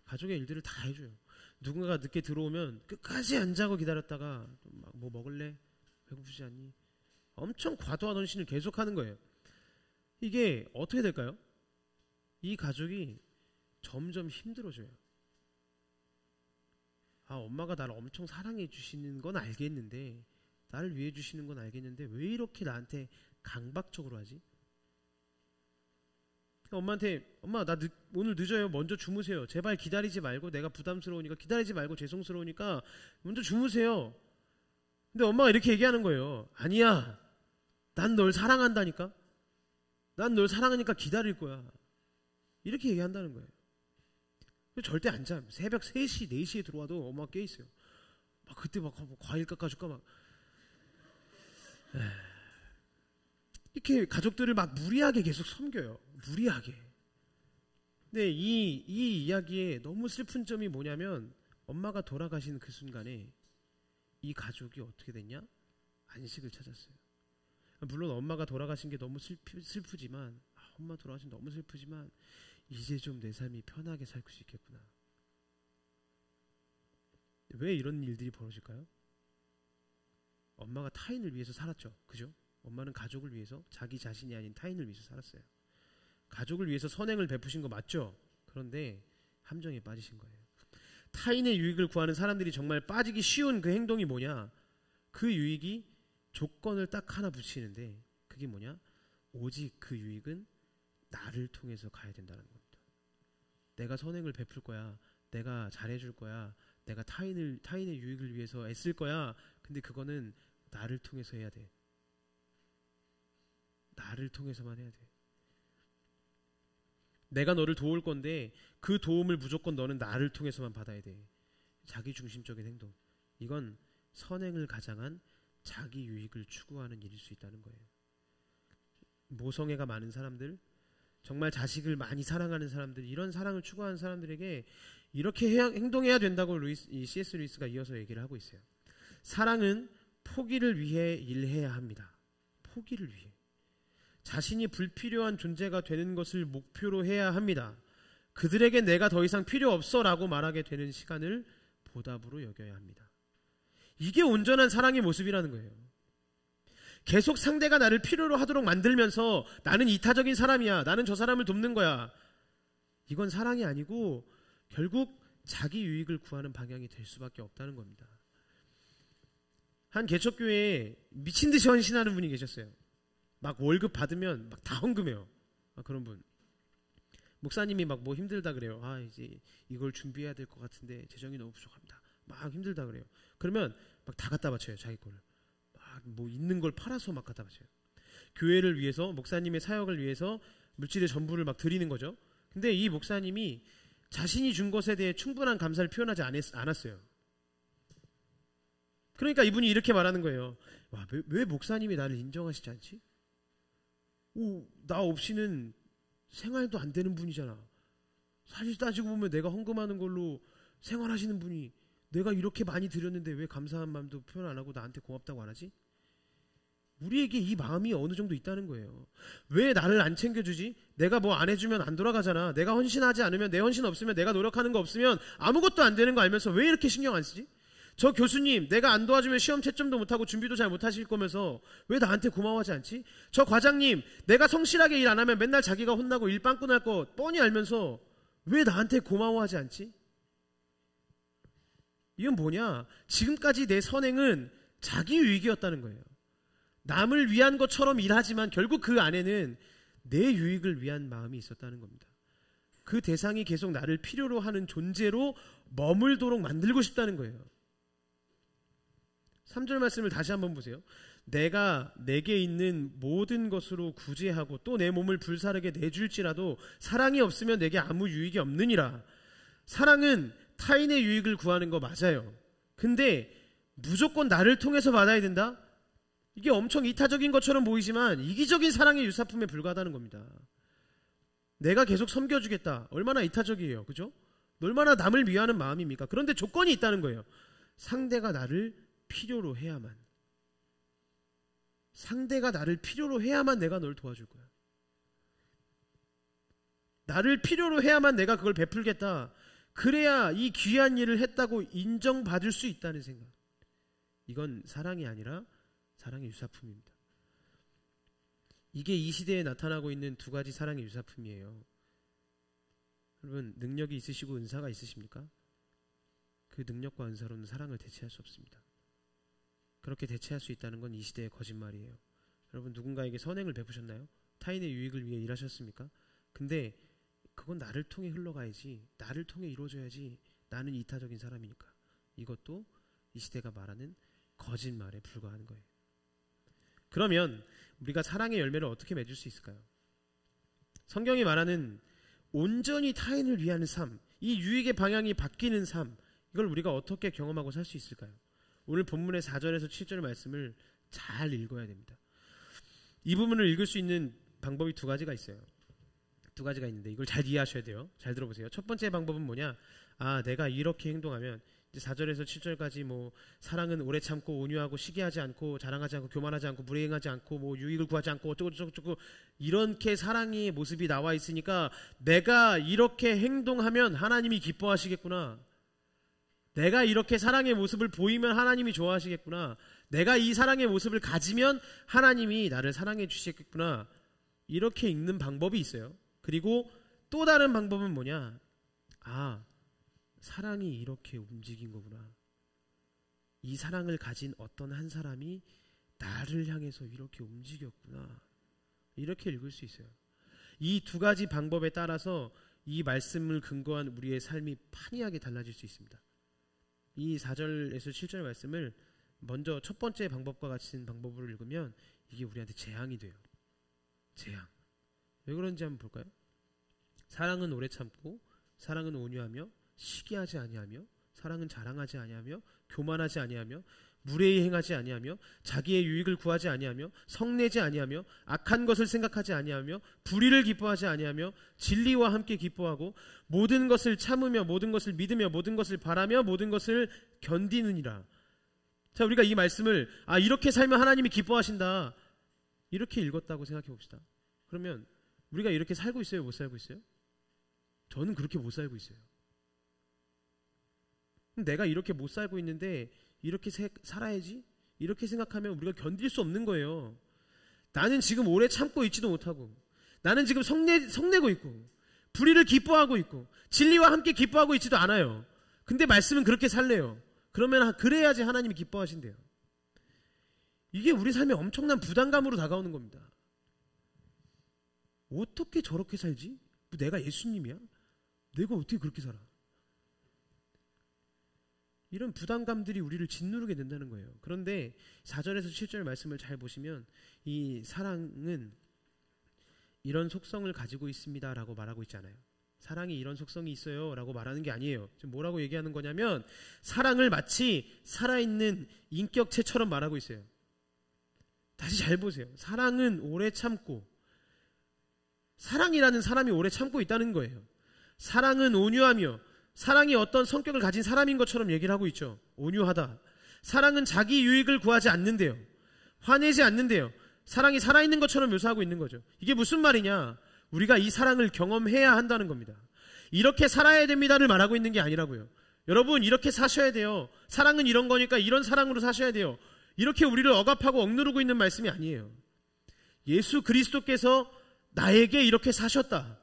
가족의 일들을 다 해줘요. 누군가가 늦게 들어오면 끝까지 안 자고 기다렸다가 뭐 먹을래? 배고프지 않니? 엄청 과도한 헌신을 계속하는 거예요. 이게 어떻게 될까요? 이 가족이 점점 힘들어져요. 엄마가 나를 엄청 사랑해 주시는 건 알겠는데, 나를 위해 주시는 건 알겠는데 왜 이렇게 나한테 강박적으로 하지? 엄마한테 엄마 나 오늘 늦어요. 먼저 주무세요. 제발 기다리지 말고, 내가 부담스러우니까 기다리지 말고, 죄송스러우니까 먼저 주무세요. 근데 엄마가 이렇게 얘기하는 거예요. 아니야, 난 널 사랑한다니까. 난 널 사랑하니까 기다릴 거야. 이렇게 얘기한다는 거예요. 절대 안 자. 새벽 3시, 4시에 들어와도 엄마가 깨 있어요. 막 그때 막 과일 깎아줄까 막. 이렇게 가족들을 막 무리하게 계속 섬겨요. 무리하게. 근데 이 이야기에 너무 슬픈 점이 뭐냐면 엄마가 돌아가신 그 순간에 이 가족이 어떻게 됐냐? 안식을 찾았어요. 물론 엄마가 돌아가신 게 너무 슬프지만 엄마 돌아가신 게 너무 슬프지만 이제 좀 내 삶이 편하게 살 수 있겠구나. 왜 이런 일들이 벌어질까요? 엄마가 타인을 위해서 살았죠. 그죠? 엄마는 가족을 위해서 자기 자신이 아닌 타인을 위해서 살았어요. 가족을 위해서 선행을 베푸신 거 맞죠? 그런데 함정에 빠지신 거예요. 타인의 유익을 구하는 사람들이 정말 빠지기 쉬운 그 행동이 뭐냐? 그 유익이 조건을 딱 하나 붙이는데 그게 뭐냐? 오직 그 유익은 나를 통해서 가야 된다는 겁니다. 내가 선행을 베풀 거야. 내가 잘해줄 거야. 내가 타인의 유익을 위해서 애쓸 거야. 근데 그거는 나를 통해서 해야 돼. 나를 통해서만 해야 돼. 내가 너를 도울 건데 그 도움을 무조건 너는 나를 통해서만 받아야 돼. 자기중심적인 행동. 이건 선행을 가장한 자기 유익을 추구하는 일일 수 있다는 거예요. 모성애가 많은 사람들, 정말 자식을 많이 사랑하는 사람들, 이런 사랑을 추구하는 사람들에게 이렇게 행동해야 된다고 C.S. 루이스가 이어서 얘기를 하고 있어요. 사랑은 포기를 위해 일해야 합니다. 포기를 위해. 자신이 불필요한 존재가 되는 것을 목표로 해야 합니다. 그들에게 내가 더 이상 필요 없어 라고 말하게 되는 시간을 보답으로 여겨야 합니다. 이게 온전한 사랑의 모습이라는 거예요. 계속 상대가 나를 필요로 하도록 만들면서 나는 이타적인 사람이야. 나는 저 사람을 돕는 거야. 이건 사랑이 아니고 결국 자기 유익을 구하는 방향이 될 수밖에 없다는 겁니다. 한 개척교회에 미친 듯이 헌신하는 분이 계셨어요. 막 월급 받으면 막 다 헌금해요. 그런 분. 목사님이 막 뭐 힘들다 그래요. 이제 이걸 준비해야 될 것 같은데 재정이 너무 부족합니다. 막 힘들다 그래요. 그러면 막 다 갖다 바쳐요. 자기 거를. 막 뭐 있는 걸 팔아서 막 갖다 바쳐요. 교회를 위해서, 목사님의 사역을 위해서 물질의 전부를 막 드리는 거죠. 근데 이 목사님이 자신이 준 것에 대해 충분한 감사를 표현하지 않았어요. 그러니까 이분이 이렇게 말하는 거예요. 와, 왜 목사님이 나를 인정하시지 않지? 나 없이는 생활도 안 되는 분이잖아. 사실 따지고 보면 내가 헌금하는 걸로 생활하시는 분이 내가 이렇게 많이 드렸는데 왜 감사한 마음도 표현 안 하고 나한테 고맙다고 안 하지? 우리에게 이 마음이 어느 정도 있다는 거예요. 왜 나를 안 챙겨주지? 내가 뭐 안 해주면 안 돌아가잖아. 내가 헌신하지 않으면, 내 헌신 없으면, 내가 노력하는 거 없으면 아무것도 안 되는 거 알면서 왜 이렇게 신경 안 쓰지? 저 교수님, 내가 안 도와주면 시험 채점도 못하고 준비도 잘 못하실 거면서 왜 나한테 고마워하지 않지? 저 과장님, 내가 성실하게 일 안 하면 맨날 자기가 혼나고 일 빵꾸 날 거 뻔히 알면서 왜 나한테 고마워하지 않지? 이건 뭐냐? 지금까지 내 선행은 자기 유익이었다는 거예요. 남을 위한 것처럼 일하지만 결국 그 안에는 내 유익을 위한 마음이 있었다는 겁니다. 그 대상이 계속 나를 필요로 하는 존재로 머물도록 만들고 싶다는 거예요. 3절 말씀을 다시 한번 보세요. 내가 내게 있는 모든 것으로 구제하고 또 내 몸을 불사르게 내줄지라도 사랑이 없으면 내게 아무 유익이 없느니라. 사랑은 타인의 유익을 구하는 거 맞아요. 근데 무조건 나를 통해서 받아야 된다? 이게 엄청 이타적인 것처럼 보이지만 이기적인 사랑의 유사품에 불과하다는 겁니다. 내가 계속 섬겨주겠다. 얼마나 이타적이에요. 그죠? 얼마나 남을 위하는 마음입니까? 그런데 조건이 있다는 거예요. 상대가 나를 필요로 해야만. 상대가 나를 필요로 해야만 내가 널 도와줄 거야. 나를 필요로 해야만 내가 그걸 베풀겠다. 그래야 이 귀한 일을 했다고 인정받을 수 있다는 생각. 이건 사랑이 아니라 사랑의 유사품입니다. 이게 이 시대에 나타나고 있는 두 가지 사랑의 유사품이에요. 여러분, 능력이 있으시고 은사가 있으십니까? 그 능력과 은사로는 사랑을 대체할 수 없습니다. 그렇게 대체할 수 있다는 건 이 시대의 거짓말이에요. 여러분, 누군가에게 선행을 베푸셨나요? 타인의 유익을 위해 일하셨습니까? 근데 그건 나를 통해 흘러가야지, 나를 통해 이루어져야지. 나는 이타적인 사람이니까. 이것도 이 시대가 말하는 거짓말에 불과한 거예요. 그러면 우리가 사랑의 열매를 어떻게 맺을 수 있을까요? 성경이 말하는 온전히 타인을 위하는 삶, 이 유익의 방향이 바뀌는 삶, 이걸 우리가 어떻게 경험하고 살 수 있을까요? 오늘 본문의 4절에서 7절 말씀을 잘 읽어야 됩니다. 이 부분을 읽을 수 있는 방법이 두 가지가 있어요. 두 가지가 있는데 이걸 잘 이해하셔야 돼요. 잘 들어보세요. 첫 번째 방법은 뭐냐? 내가 이렇게 행동하면, 이제 4절에서 7절까지 뭐 사랑은 오래 참고 온유하고 시기하지 않고 자랑하지 않고 교만하지 않고 불행하지 않고 뭐 유익을 구하지 않고 어쩌고 이렇게 사랑의 모습이 나와 있으니까 내가 이렇게 행동하면 하나님이 기뻐하시겠구나. 내가 이렇게 사랑의 모습을 보이면 하나님이 좋아하시겠구나. 내가 이 사랑의 모습을 가지면 하나님이 나를 사랑해 주시겠구나. 이렇게 읽는 방법이 있어요. 그리고 또 다른 방법은 뭐냐? 사랑이 이렇게 움직인 거구나. 이 사랑을 가진 어떤 한 사람이 나를 향해서 이렇게 움직였구나. 이렇게 읽을 수 있어요. 이 두 가지 방법에 따라서 이 말씀을 근거한 우리의 삶이 판이하게 달라질 수 있습니다. 이 4절에서 7절 말씀을 먼저 첫 번째 방법과 같은 방법으로 읽으면 이게 우리한테 재앙이 돼요. 재앙. 왜 그런지 한번 볼까요? 사랑은 오래 참고 사랑은 온유하며 시기하지 아니하며 사랑은 자랑하지 아니하며 교만하지 아니하며 무례히 행하지 아니하며 자기의 유익을 구하지 아니하며 성내지 아니하며 악한 것을 생각하지 아니하며 불의를 기뻐하지 아니하며 진리와 함께 기뻐하고 모든 것을 참으며 모든 것을 믿으며 모든 것을 바라며 모든 것을 견디느니라. 자, 우리가 이 말씀을 이렇게 살면 하나님이 기뻐하신다, 이렇게 읽었다고 생각해 봅시다. 그러면 우리가 이렇게 살고 있어요? 못 살고 있어요? 저는 그렇게 못 살고 있어요. 내가 이렇게 못 살고 있는데 이렇게 살아야지? 이렇게 생각하면 우리가 견딜 수 없는 거예요. 나는 지금 오래 참고 있지도 못하고, 나는 지금 성내고 있고 불의를 기뻐하고 있고 진리와 함께 기뻐하고 있지도 않아요. 근데 말씀은 그렇게 살래요. 그러면 그래야지 하나님이 기뻐하신대요. 이게 우리 삶에 엄청난 부담감으로 다가오는 겁니다. 어떻게 저렇게 살지? 내가 예수님이야? 내가 어떻게 그렇게 살아? 이런 부담감들이 우리를 짓누르게 된다는 거예요. 그런데 4절에서 7절 말씀을 잘 보시면 이 사랑은 이런 속성을 가지고 있습니다 라고 말하고 있잖아요. 사랑이 이런 속성이 있어요 라고 말하는 게 아니에요. 지금 뭐라고 얘기하는 거냐면 사랑을 마치 살아있는 인격체처럼 말하고 있어요. 다시 잘 보세요. 사랑은 오래 참고, 사랑이라는 사람이 오래 참고 있다는 거예요. 사랑은 온유하며, 사랑이 어떤 성격을 가진 사람인 것처럼 얘기를 하고 있죠. 온유하다. 사랑은 자기 유익을 구하지 않는데요. 화내지 않는데요. 사랑이 살아있는 것처럼 묘사하고 있는 거죠. 이게 무슨 말이냐? 우리가 이 사랑을 경험해야 한다는 겁니다. 이렇게 살아야 됩니다를 말하고 있는 게 아니라고요. 여러분, 이렇게 사셔야 돼요. 사랑은 이런 거니까 이런 사랑으로 사셔야 돼요. 이렇게 우리를 억압하고 억누르고 있는 말씀이 아니에요. 예수 그리스도께서 나에게 이렇게 사셨다.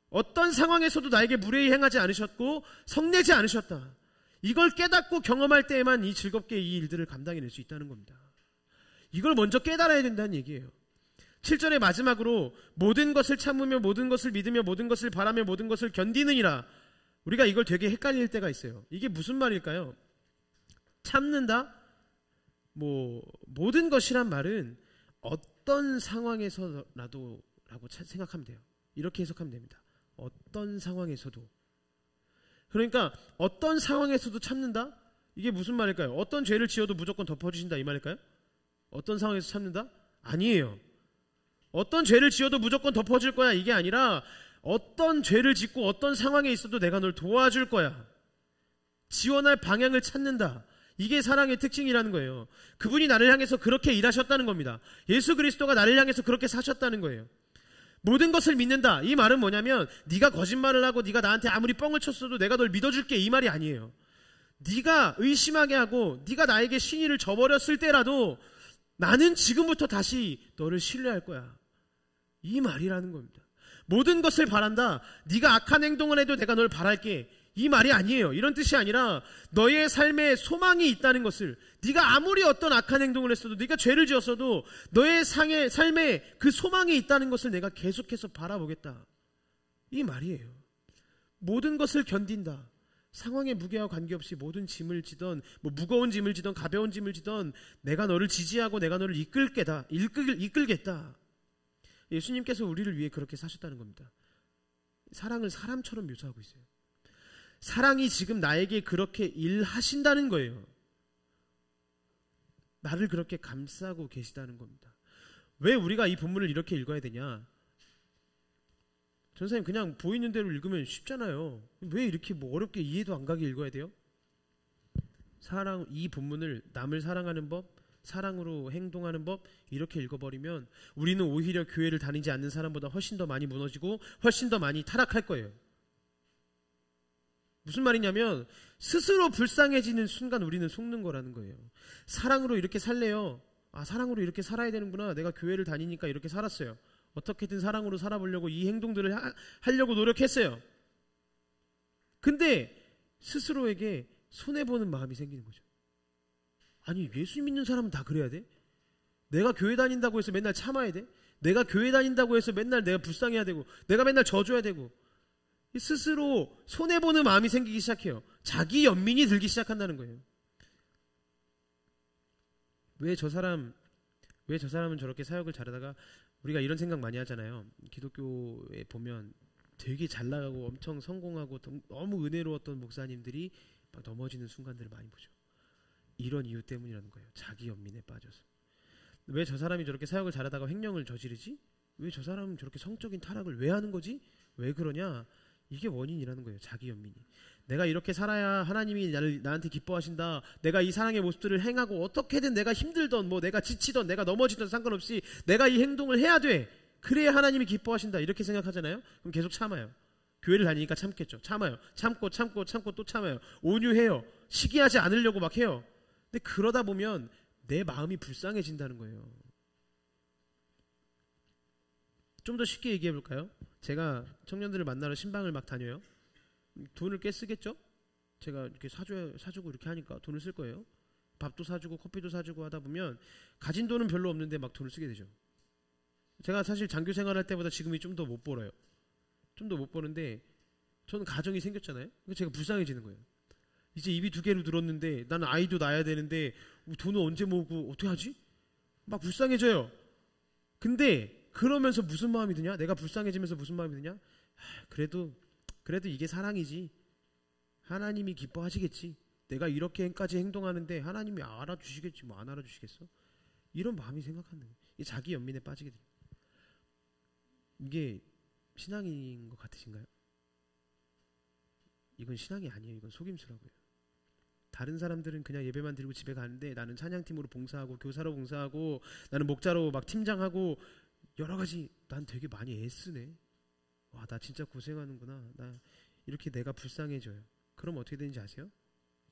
어떤 상황에서도 나에게 무례히 행하지 않으셨고 성내지 않으셨다. 이걸 깨닫고 경험할 때에만 즐겁게 이 일들을 감당해낼 수 있다는 겁니다. 이걸 먼저 깨달아야 된다는 얘기예요. 7절의 마지막으로 모든 것을 참으며 모든 것을 믿으며 모든 것을 바라며 모든 것을 견디느니라. 우리가 이걸 되게 헷갈릴 때가 있어요. 이게 무슨 말일까요? 참는다? 모든 것이란 말은 어떤 상황에서라도 라고 생각하면 돼요. 이렇게 해석하면 됩니다. 어떤 상황에서도. 그러니까 어떤 상황에서도 참는다? 이게 무슨 말일까요? 어떤 죄를 지어도 무조건 덮어주신다 이 말일까요? 어떤 상황에서 참는다? 아니에요. 어떤 죄를 지어도 무조건 덮어줄 거야 이게 아니라 어떤 죄를 짓고 어떤 상황에 있어도 내가 널 도와줄 거야. 지원할 방향을 찾는다. 이게 사랑의 특징이라는 거예요. 그분이 나를 향해서 그렇게 일하셨다는 겁니다. 예수 그리스도가 나를 향해서 그렇게 사셨다는 거예요. 모든 것을 믿는다. 이 말은 뭐냐면 네가 거짓말을 하고 네가 나한테 아무리 뻥을 쳤어도 내가 널 믿어줄게 이 말이 아니에요. 네가 의심하게 하고 네가 나에게 신의를 저버렸을 때라도 나는 지금부터 다시 너를 신뢰할 거야. 이 말이라는 겁니다. 모든 것을 바란다. 네가 악한 행동을 해도 내가 널 바랄게. 이 말이 아니에요. 이런 뜻이 아니라 너의 삶에 소망이 있다는 것을, 네가 아무리 어떤 악한 행동을 했어도, 네가 죄를 지었어도 너의 삶에 그 소망이 있다는 것을 내가 계속해서 바라보겠다. 이 말이에요. 모든 것을 견딘다. 상황에 무게와 관계없이 모든 짐을 지던 무거운 짐을 지던 가벼운 짐을 지던 내가 너를 지지하고 내가 너를 이끌겠다. 예수님께서 우리를 위해 그렇게 사셨다는 겁니다. 사랑을 사람처럼 묘사하고 있어요. 사랑이 지금 나에게 그렇게 일하신다는 거예요. 나를 그렇게 감싸고 계시다는 겁니다. 왜 우리가 이 본문을 이렇게 읽어야 되냐? 전사님 그냥 보이는 대로 읽으면 쉽잖아요. 왜 이렇게 어렵게 이해도 안 가게 읽어야 돼요? 이 본문을 남을 사랑하는 법, 사랑으로 행동하는 법 이렇게 읽어버리면 우리는 오히려 교회를 다니지 않는 사람보다 훨씬 더 많이 무너지고 훨씬 더 많이 타락할 거예요. 무슨 말이냐면 스스로 불쌍해지는 순간 우리는 속는 거라는 거예요. 사랑으로 이렇게 살래요. 사랑으로 이렇게 살아야 되는구나. 내가 교회를 다니니까 이렇게 살았어요. 어떻게든 사랑으로 살아보려고 이 행동들을 하려고 노력했어요. 근데 스스로에게 손해보는 마음이 생기는 거죠. 아니 예수 믿는 사람은 다 그래야 돼? 내가 교회 다닌다고 해서 맨날 참아야 돼? 내가 교회 다닌다고 해서 맨날 내가 불쌍해야 되고 내가 맨날 져줘야 되고 스스로 손해보는 마음이 생기기 시작해요. 자기 연민이 들기 시작한다는 거예요. 왜 저 사람은 저렇게 사역을 잘하다가 우리가 이런 생각 많이 하잖아요. 기독교에 보면 되게 잘 나가고 엄청 성공하고 너무 은혜로웠던 목사님들이 막 넘어지는 순간들을 많이 보죠. 이런 이유 때문이라는 거예요. 자기 연민에 빠져서. 왜 저 사람이 저렇게 사역을 잘하다가 횡령을 저지르지? 왜 저 사람은 저렇게 성적인 타락을 왜 하는 거지? 왜 그러냐? 이게 원인이라는 거예요. 자기 연민이. 내가 이렇게 살아야 하나님이 나한테 기뻐하신다. 내가 이 사랑의 모습들을 행하고 어떻게든 내가 힘들던 내가 지치던 내가 넘어지던 상관없이 내가 이 행동을 해야 돼. 그래야 하나님이 기뻐하신다. 이렇게 생각하잖아요. 그럼 계속 참아요. 교회를 다니니까 참겠죠. 참아요. 참고 또 참아요. 온유해요. 시기하지 않으려고 막 해요. 근데 그러다 보면 내 마음이 불쌍해진다는 거예요. 좀 더 쉽게 얘기해 볼까요? 제가 청년들을 만나러 신방을 막 다녀요. 돈을 꽤 쓰겠죠? 제가 이렇게 사주고 이렇게 하니까 돈을 쓸 거예요. 밥도 사주고 커피도 사주고 하다 보면 가진 돈은 별로 없는데 막 돈을 쓰게 되죠. 제가 사실 장교 생활할 때보다 지금이 좀 더 못 벌어요. 좀 더 못 버는데 저는 가정이 생겼잖아요. 그래서 제가 불쌍해지는 거예요. 이제 입이 2개로 늘었는데 나는 아이도 낳아야 되는데 돈을 언제 모으고 어떻게 하지? 막 불쌍해져요. 근데 그러면서 무슨 마음이 드냐? 내가 불쌍해지면서 무슨 마음이 드냐? 그래도 이게 사랑이지. 하나님이 기뻐하시겠지. 내가 이렇게까지 행동하는데 하나님이 알아주시겠지. 안 알아주시겠어? 이런 마음이 생각하는 거예요. 자기 연민에 빠지게 돼요. 이게 신앙인 것 같으신가요? 이건 신앙이 아니에요. 이건 속임수라고요. 다른 사람들은 그냥 예배만 드리고 집에 가는데 나는 찬양팀으로 봉사하고 교사로 봉사하고 나는 목자로 막 팀장하고 여러 가지 난 되게 많이 애쓰네. 와, 나 진짜 고생하는구나. 이렇게 내가 불쌍해져요. 그럼 어떻게 되는지 아세요?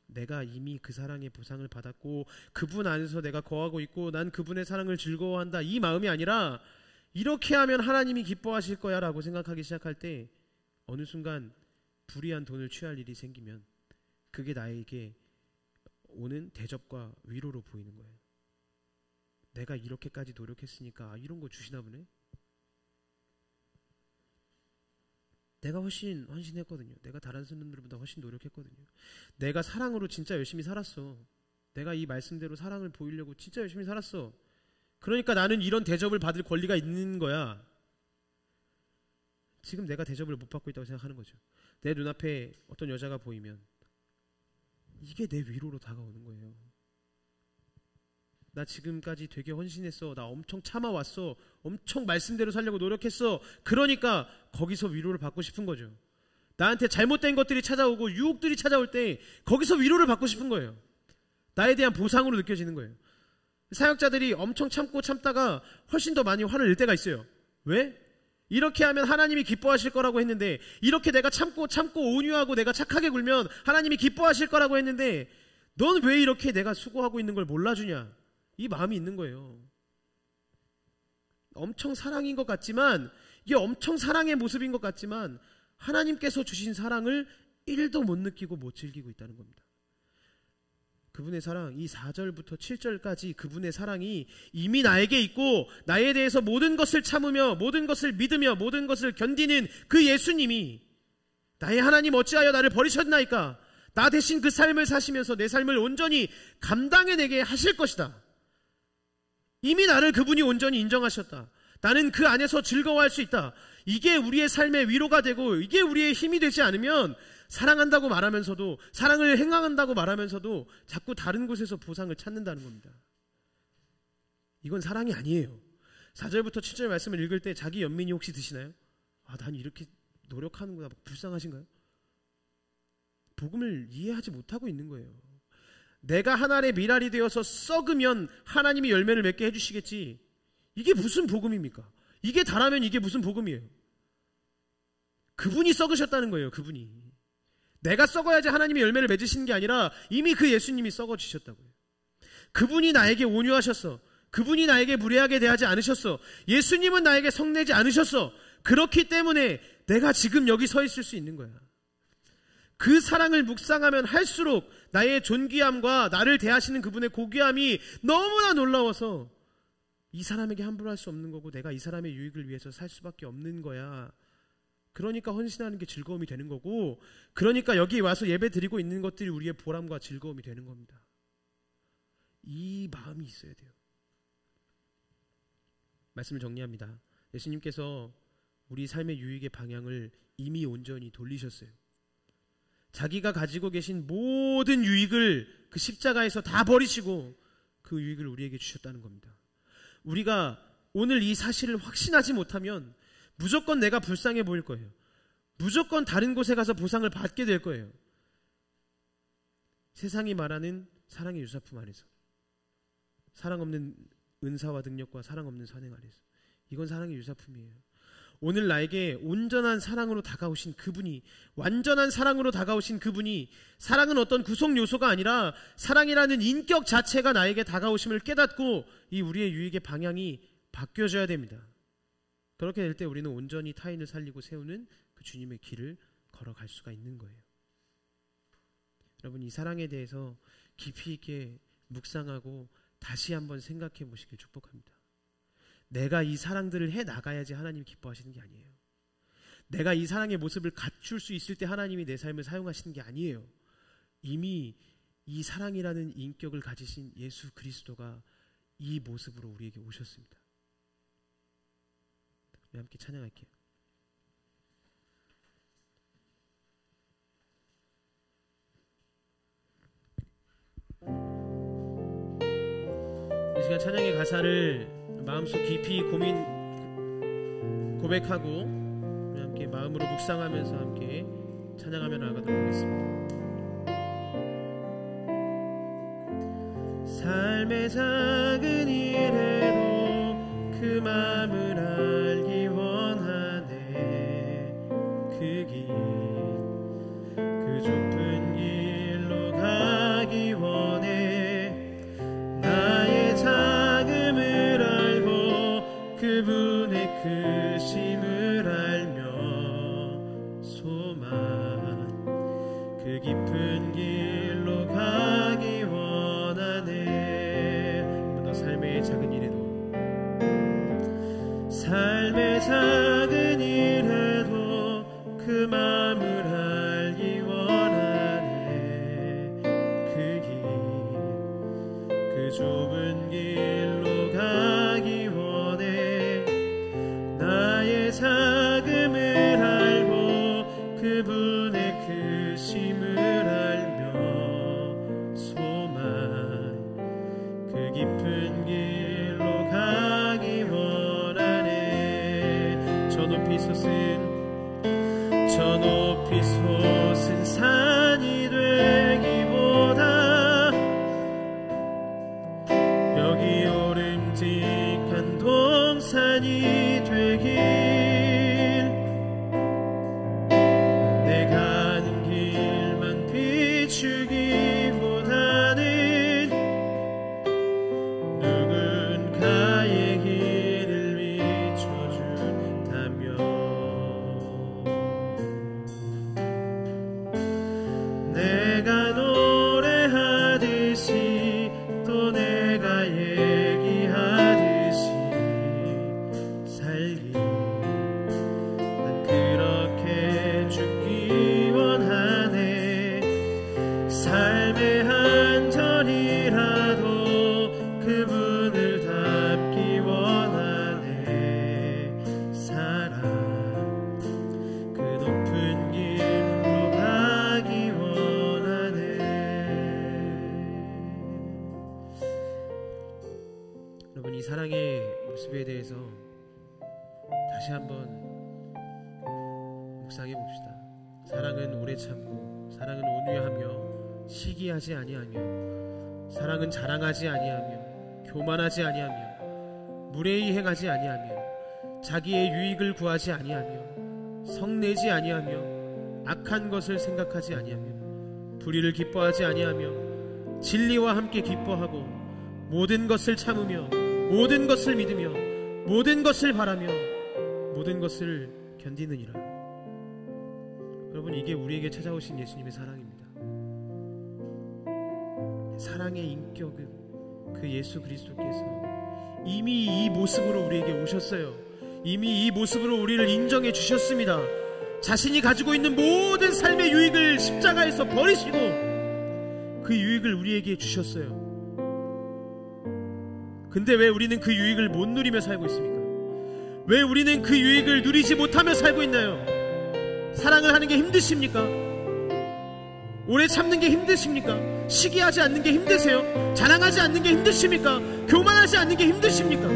내가 이미 그 사랑의 보상을 받았고 그분 안에서 내가 거하고 있고 난 그분의 사랑을 즐거워한다. 이 마음이 아니라 이렇게 하면 하나님이 기뻐하실 거야 라고 생각하기 시작할 때 어느 순간 불의한 돈을 취할 일이 생기면 그게 나에게 오는 대접과 위로로 보이는 거예요. 내가 이렇게까지 노력했으니까 이런 거 주시나 보네. 내가 훨씬 헌신했거든요. 내가 다른 사람들보다 훨씬 노력했거든요. 내가 사랑으로 진짜 열심히 살았어. 내가 이 말씀대로 사랑을 보이려고 진짜 열심히 살았어. 그러니까 나는 이런 대접을 받을 권리가 있는 거야. 지금 내가 대접을 못 받고 있다고 생각하는 거죠. 내 눈앞에 어떤 여자가 보이면 이게 내 위로로 다가오는 거예요. 나 지금까지 되게 헌신했어. 나 엄청 참아왔어. 엄청 말씀대로 살려고 노력했어. 그러니까 거기서 위로를 받고 싶은 거죠. 나한테 잘못된 것들이 찾아오고 유혹들이 찾아올 때 거기서 위로를 받고 싶은 거예요. 나에 대한 보상으로 느껴지는 거예요. 사역자들이 엄청 참다가 훨씬 더 많이 화를 낼 때가 있어요. 왜? 이렇게 하면 하나님이 기뻐하실 거라고 했는데, 이렇게 내가 참고 온유하고 내가 착하게 굴면 하나님이 기뻐하실 거라고 했는데 넌 왜 이렇게 내가 수고하고 있는 걸 몰라주냐? 이 마음이 있는 거예요. 엄청 사랑인 것 같지만, 이게 엄청 사랑의 모습인 것 같지만 하나님께서 주신 사랑을 1도 못 느끼고 못 즐기고 있다는 겁니다. 그분의 사랑, 이 4절부터 7절까지 그분의 사랑이 이미 나에게 있고 나에 대해서 모든 것을 참으며 모든 것을 믿으며 모든 것을 견디는 그 예수님이 나의 하나님 어찌하여 나를 버리셨나이까? 나 대신 그 삶을 사시면서 내 삶을 온전히 감당해내게 하실 것이다. 이미 나를 그분이 온전히 인정하셨다. 나는 그 안에서 즐거워할 수 있다. 이게 우리의 삶의 위로가 되고 이게 우리의 힘이 되지 않으면 사랑한다고 말하면서도, 사랑을 행한다고 말하면서도 자꾸 다른 곳에서 보상을 찾는다는 겁니다. 이건 사랑이 아니에요. 4절부터 7절 말씀을 읽을 때 자기 연민이 혹시 드시나요? 아, 난 이렇게 노력하는구나. 불쌍하신가요? 복음을 이해하지 못하고 있는 거예요. 내가 한 알의 밀알이 되어서 썩으면 하나님이 열매를 맺게 해주시겠지. 이게 무슨 복음입니까? 이게 다라면 이게 무슨 복음이에요? 그분이 썩으셨다는 거예요. 그분이. 내가 썩어야지 하나님이 열매를 맺으시는 게 아니라 이미 그 예수님이 썩어지셨다고요. 그분이 나에게 온유하셨어. 그분이 나에게 무례하게 대하지 않으셨어. 예수님은 나에게 성내지 않으셨어. 그렇기 때문에 내가 지금 여기 서 있을 수 있는 거야. 그 사랑을 묵상하면 할수록 나의 존귀함과 나를 대하시는 그분의 고귀함이 너무나 놀라워서 이 사람에게 함부로 할 수 없는 거고 내가 이 사람의 유익을 위해서 살 수밖에 없는 거야. 그러니까 헌신하는 게 즐거움이 되는 거고, 그러니까 여기 와서 예배 드리고 있는 것들이 우리의 보람과 즐거움이 되는 겁니다. 이 마음이 있어야 돼요. 말씀을 정리합니다. 예수님께서 우리 삶의 유익의 방향을 이미 온전히 돌리셨어요. 자기가 가지고 계신 모든 유익을 그 십자가에서 다 버리시고 그 유익을 우리에게 주셨다는 겁니다. 우리가 오늘 이 사실을 확신하지 못하면 무조건 내가 불쌍해 보일 거예요. 무조건 다른 곳에 가서 보상을 받게 될 거예요. 세상이 말하는 사랑의 유사품 안에서, 사랑 없는 은사와 능력과 사랑 없는 선행 안에서, 이건 사랑의 유사품이에요. 오늘 나에게 온전한 사랑으로 다가오신 그분이, 완전한 사랑으로 다가오신 그분이, 사랑은 어떤 구성 요소가 아니라 사랑이라는 인격 자체가 나에게 다가오심을 깨닫고 이 우리의 유익의 방향이 바뀌어져야 됩니다. 그렇게 될 때 우리는 온전히 타인을 살리고 세우는 그 주님의 길을 걸어갈 수가 있는 거예요. 여러분, 이 사랑에 대해서 깊이 있게 묵상하고 다시 한번 생각해 보시길 축복합니다. 내가 이 사랑들을 해 나가야지 하나님이 기뻐하시는 게 아니에요. 내가 이 사랑의 모습을 갖출 수 있을 때 하나님이 내 삶을 사용하시는 게 아니에요. 이미 이 사랑이라는 인격을 가지신 예수 그리스도가 이 모습으로 우리에게 오셨습니다. 우리 함께 찬양할게요. 이 시간 찬양의 가사를 마음속 깊이 고백하고 우리 함께 마음으로 묵상하면서 함께 찬양하며 나아가도록 하겠습니다. 삶의 작은 일에도 그 마음을 알기 원하네. 그 길, 그 좁은 길로 가기 원해. 나의 작음을 알고 그분의 크심을 알며 소망, 그 깊은 길로 가기 원하네. 너 삶의 작은 일에도, 삶의 작은 일에도 그 마음을 알기 원하네. 그 길, 그 좁은 길로 가기 원해. 나의 작음을 알고 그분의 크심을 알며 소망, 그 깊은 길로 가기 원하네. 저 높이 솟은 산이 되기보다 여기 오름직한 동산이 되길. 내 가는 길만 비추기보다는 누군가의 길을 비춰준다면 다시 한번 묵상해 봅시다. 사랑은 오래 참고, 사랑은 온유하며 시기하지 아니하며, 사랑은 자랑하지 아니하며 교만하지 아니하며 무례히 행하지 아니하며 자기의 유익을 구하지 아니하며 성내지 아니하며 악한 것을 생각하지 아니하며 불의를 기뻐하지 아니하며 진리와 함께 기뻐하고 모든 것을 참으며 모든 것을 믿으며 모든 것을 바라며 모든 것을 견디느니라. 여러분, 이게 우리에게 찾아오신 예수님의 사랑입니다. 사랑의 인격은 그 예수 그리스도께서 이미 이 모습으로 우리에게 오셨어요. 이미 이 모습으로 우리를 인정해 주셨습니다. 자신이 가지고 있는 모든 삶의 유익을 십자가에서 버리시고 그 유익을 우리에게 주셨어요. 근데 왜 우리는 그 유익을 못 누리며 살고 있습니까? 왜 우리는 그 유익을 누리지 못하며 살고 있나요? 사랑을 하는 게 힘드십니까? 오래 참는 게 힘드십니까? 시기하지 않는 게 힘드세요? 자랑하지 않는 게 힘드십니까? 교만하지 않는 게 힘드십니까?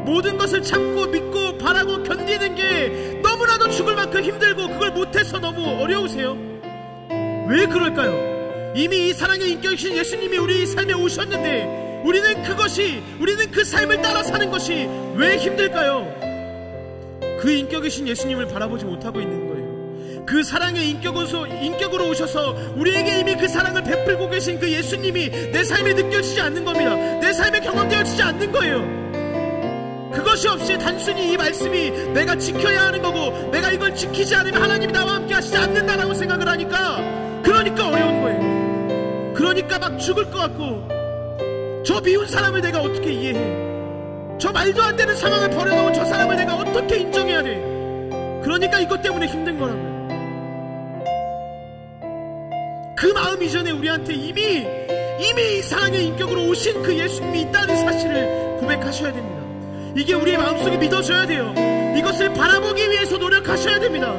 모든 것을 참고 믿고 바라고 견디는 게 너무나도 죽을 만큼 힘들고 그걸 못해서 너무 어려우세요? 왜 그럴까요? 이미 이 사랑의 인격이신 예수님이 우리 삶에 오셨는데 우리는 그 삶을 따라 사는 것이 왜 힘들까요? 그 인격이신 예수님을 바라보지 못하고 있는 거예요. 그 사랑의 인격으로 오셔서 우리에게 이미 그 사랑을 베풀고 계신 그 예수님이 내 삶에 느껴지지 않는 겁니다. 내 삶에 경험되어지지 않는 거예요. 그것이 없이 단순히 이 말씀이 내가 지켜야 하는 거고 내가 이걸 지키지 않으면 하나님이 나와 함께 하시지 않는다라고 생각을 하니까 그러니까 어려운 거예요. 그러니까 막 죽을 것 같고 저 미운 사람을 내가 어떻게 이해해? 저 말도 안 되는 상황을 버려놓은 저 사람을 내가 어떻게 인정해야 돼? 그러니까 이것 때문에 힘든 거라고요. 그 마음 이전에 우리한테 이미 이 사랑의 인격으로 오신 그 예수님이 있다는 사실을 고백하셔야 됩니다. 이게 우리의 마음속에 믿어져야 돼요. 이것을 바라보기 위해서 노력하셔야 됩니다.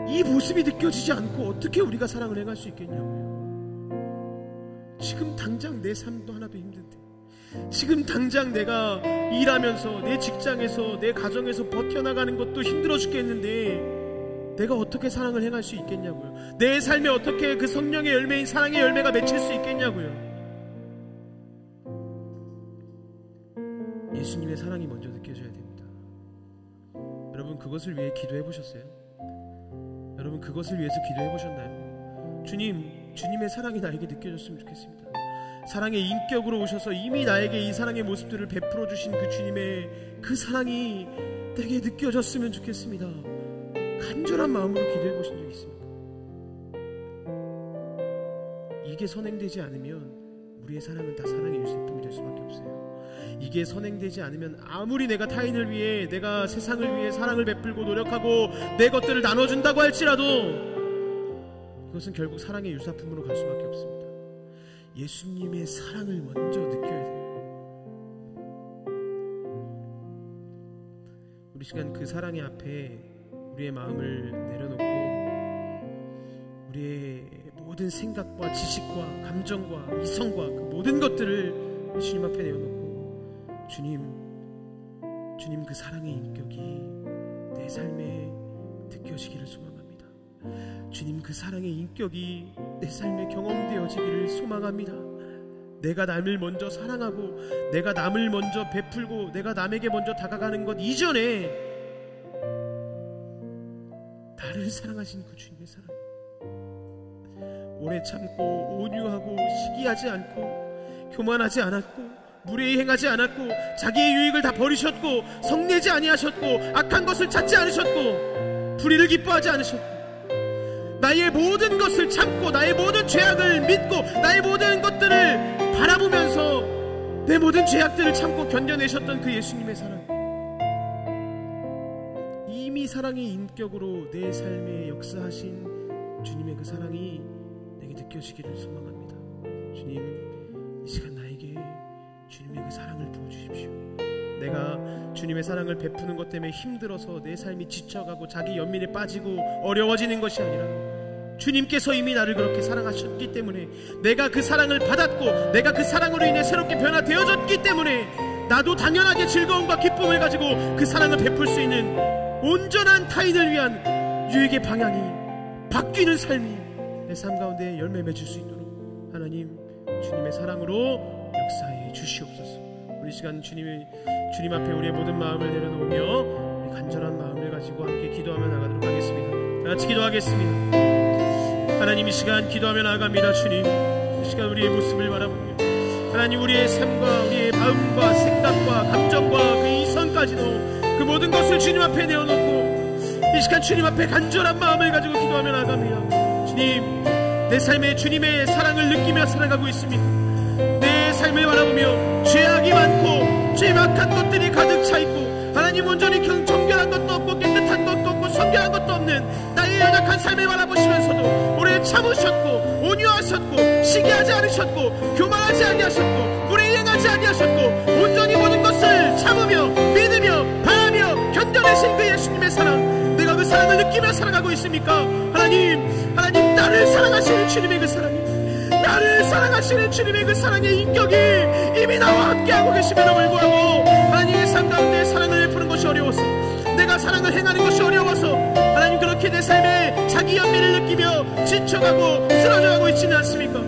이 모습이 느껴지지 않고 어떻게 우리가 사랑을 행할 수 있겠냐고요. 지금 당장 내 삶도 하나도 힘든데, 지금 당장 내가 일하면서 내 직장에서 내 가정에서 버텨나가는 것도 힘들어 죽겠는데 내가 어떻게 사랑을 행할 수 있겠냐고요. 내 삶에 어떻게 그 성령의 열매인 사랑의 열매가 맺힐 수 있겠냐고요. 예수님의 사랑이 먼저 느껴져야 됩니다. 여러분, 그것을 위해 기도해 보셨어요? 여러분, 그것을 위해서 기도해 보셨나요? 주님의 사랑이 나에게 느껴졌으면 좋겠습니다. 사랑의 인격으로 오셔서 이미 나에게 이 사랑의 모습들을 베풀어 주신 그 주님의 그 사랑이 내게 느껴졌으면 좋겠습니다. 간절한 마음으로 기도해 보신 적 있습니까? 이게 선행되지 않으면 우리의 사랑은 다 사랑의 유세품이 될 수밖에 없어요. 이게 선행되지 않으면 아무리 내가 타인을 위해, 내가 세상을 위해 사랑을 베풀고 노력하고 내 것들을 나눠준다고 할지라도 그것은 결국 사랑의 유사품으로 갈 수밖에 없습니다. 예수님의 사랑을 먼저 느껴야 돼요. 우리 시간 그 사랑의 앞에 우리의 마음을 내려놓고 우리의 모든 생각과 지식과 감정과 이성과 그 모든 것들을 주님 앞에 내어놓고 주님 그 사랑의 인격이 내 삶에 느껴지기를 소망합니다. 주님 그 사랑의 인격이 내 삶에 경험되어지기를 소망합니다. 내가 남을 먼저 사랑하고 내가 남을 먼저 베풀고 내가 남에게 먼저 다가가는 것 이전에 나를 사랑하신 그 주님의 사랑, 오래 참고 온유하고 시기하지 않고 교만하지 않았고 무례히 행하지 않았고 자기의 유익을 다 버리셨고 성내지 아니하셨고 악한 것을 찾지 않으셨고 불의를 기뻐하지 않으셨고 나의 모든 것을 참고 나의 모든 죄악을 믿고 나의 모든 것들을 바라보면서 내 모든 죄악들을 참고 견뎌내셨던 그 예수님의 사랑, 이미 사랑의 인격으로 내 삶에 역사하신 주님의 그 사랑이 내게 느껴지기를 소망합니다. 주님, 이 시간 나에게 주님의 그 사랑을 부어주십시오. 내가 주님의 사랑을 베푸는 것 때문에 힘들어서 내 삶이 지쳐가고 자기 연민에 빠지고 어려워지는 것이 아니라 주님께서 이미 나를 그렇게 사랑하셨기 때문에 내가 그 사랑을 받았고 내가 그 사랑으로 인해 새롭게 변화되어졌기 때문에 나도 당연하게 즐거움과 기쁨을 가지고 그 사랑을 베풀 수 있는 온전한 타인을 위한 유익의 방향이 바뀌는 삶이 내 삶 가운데 열매 맺을 수 있도록 하나님 주님의 사랑으로 역사해 주시옵소서. 우리 시간 주님 앞에 우리의 모든 마음을 내려놓으며 간절한 마음을 가지고 함께 기도하며 나가도록 하겠습니다. 다 같이 기도하겠습니다. 하나님, 이 시간 기도하며 나아갑니다. 주님, 이 시간 우리의 모습을 바라보며 하나님, 우리의 삶과 우리의 마음과 생각과 감정과 그 이성까지도 그 모든 것을 주님 앞에 내어놓고 이 시간 주님 앞에 간절한 마음을 가지고 기도하며 나아갑니다. 주님, 내 삶에 주님의 사랑을 느끼며 살아가고 있습니다. 내 삶을 바라보며 죄악이 많고 죄악한 것들이 가득 차있고 하나님, 온전히 정결한 것도 없고 깨끗한 것도 없고 성결한 것도 없는 나의 연약한 삶을 바라보시면서도 오래 참으셨고 온유하셨고 시기하지 않으셨고 교만하지 아니하셨고 불의행하지 아니하셨고 온전히 모든 것을 참으며 믿으며 바라며 견뎌내신 그 예수님의 사랑, 내가 그 사랑을 느끼며 살아가고 있습니까? 하나님, 나를 사랑하시는 주님의 그 사랑이, 나를 사랑하시는 주님의 그 사랑의 인격이 이미 나와 함께하고 계심에도 불구하고 하나님의 삶 가운데 사랑을 베푸는 것이 어려워서, 내가 사랑을 행하는 것이 어려워서 하나님, 그렇게 내 삶에 자기 연민을 느끼며 지쳐가고 쓰러져가고 있지는 않습니까?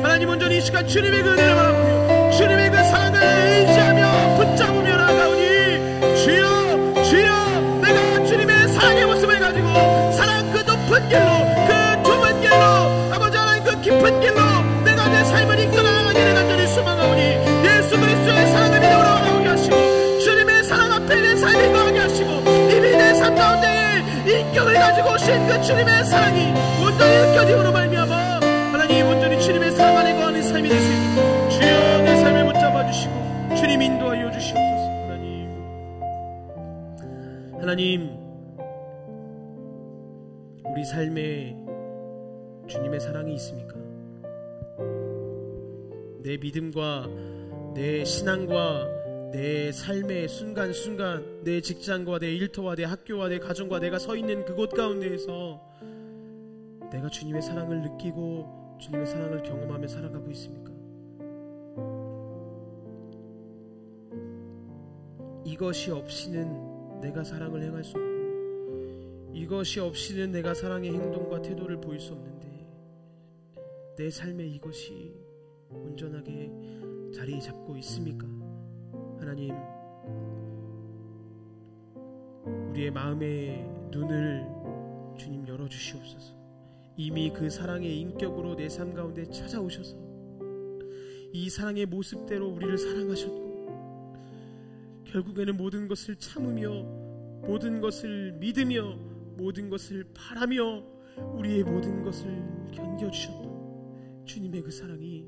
하나님 온전히 이 시간 주님의 그 은혜를 바라보며 주님의 그 사랑을 의지하며 붙잡으며 나아가오니 주여 내가 주님의 사랑의 모습을 가지고 사랑 그 높은 길로, 그 좁은 길로, 아버지 하나님 그 깊은 길로 내가 내 삶을 이끌어 나가기를 간절히 소망하오니 예수 그리스도의 사랑을 믿음으로 나오게 하시고 주님의 사랑 앞에 내 삶을 거하게 하시고 이미 내 삶 가운데에 인격을 가지고 오신 그 주님의 사랑이 온전히 느껴짐으로 말미암아 하나님, 온전히 주님의 사랑 안에 거하는 삶이 될 수 있도록 주여 내 삶을 붙잡아 주시고 주님 인도하여 주시옵소서. 하나님, 우리 삶에 주님의 사랑이 있습니까? 내 믿음과 내 신앙과 내 삶의 순간순간, 내 직장과 내 일터와 내 학교와 내 가정과 내가 서 있는 그곳 가운데에서 내가 주님의 사랑을 느끼고 주님의 사랑을 경험하며 살아가고 있습니까? 이것이 없이는 내가 사랑을 행할 수 없고 이것이 없이는 내가 사랑의 행동과 태도를 보일 수 없는데 내 삶에 이것이 온전하게 자리 잡고 있습니까? 하나님, 우리의 마음의 눈을 주님 열어주시옵소서. 이미 그 사랑의 인격으로 내 삶 가운데 찾아오셔서 이 사랑의 모습대로 우리를 사랑하셨고 결국에는 모든 것을 참으며 모든 것을 믿으며 모든 것을 바라며 우리의 모든 것을 견뎌주셨던 주님의 그 사랑이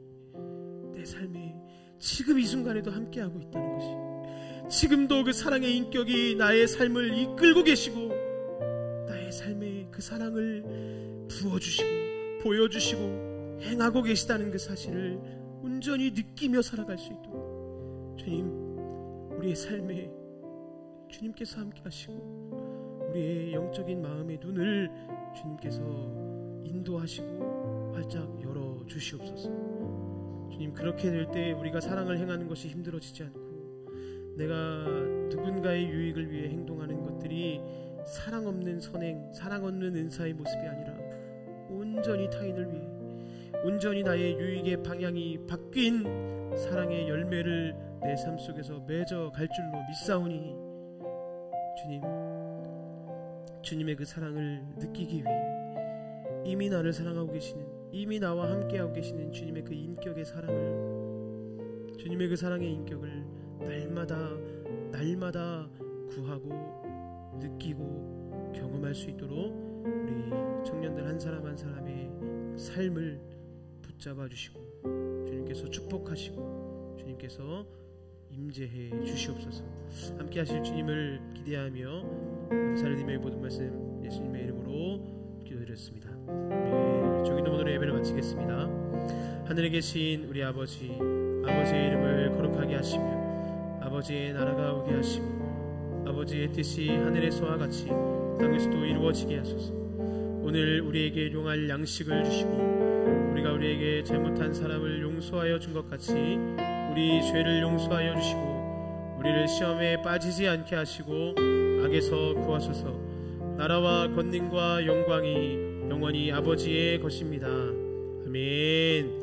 내 삶에 지금 이 순간에도 함께하고 있다는 것이, 지금도 그 사랑의 인격이 나의 삶을 이끌고 계시고 나의 삶에 그 사랑을 부어주시고 보여주시고 행하고 계시다는 그 사실을 온전히 느끼며 살아갈 수 있도록 주님, 우리의 삶에 주님께서 함께 하시고 우리의 영적인 마음의 눈을 주님께서 인도하시고 활짝 열어주시옵소서. 주님, 그렇게 될 때 우리가 사랑을 행하는 것이 힘들어지지 않고 내가 누군가의 유익을 위해 행동하는 것들이 사랑 없는 선행, 사랑 없는 은사의 모습이 아니라 온전히 타인을 위해 온전히 나의 유익의 방향이 바뀐 사랑의 열매를 내 삶 속에서 맺어 갈 줄로 믿사오니 주님, 주님의 그 사랑을 느끼기 위해 이미 나를 사랑하고 계시는, 이미 나와 함께하고 계시는 주님의 그 인격의 사랑을, 주님의 그 사랑의 인격을 날마다 구하고 느끼고 경험할 수 있도록 우리 청년들 한 사람 한 사람의 삶을 붙잡아 주시고 주님께서 축복하시고 주님께서 임재해 주시옵소서. 함께 하실 주님을 기대하며 감사를 드리며 모든 말씀 예수님의 이름으로 기도드렸습니다. 주기도 오늘의 예배를 마치겠습니다. 하늘에 계신 우리 아버지, 아버지의 이름을 거룩하게 하시며 아버지의 나라가 오게 하시고 아버지의 뜻이 하늘에서와 같이 땅에서도 이루어지게 하소서. 오늘 우리에게 일용할 양식을 주시고 우리가 우리에게 잘못한 사람을 용서하여 준 것 같이 우리 죄를 용서하여 주시고 우리를 시험에 빠지지 않게 하시고 악에서 구하소서. 나라와 권능과 영광이 영원히 아버지의 것입니다. 아멘.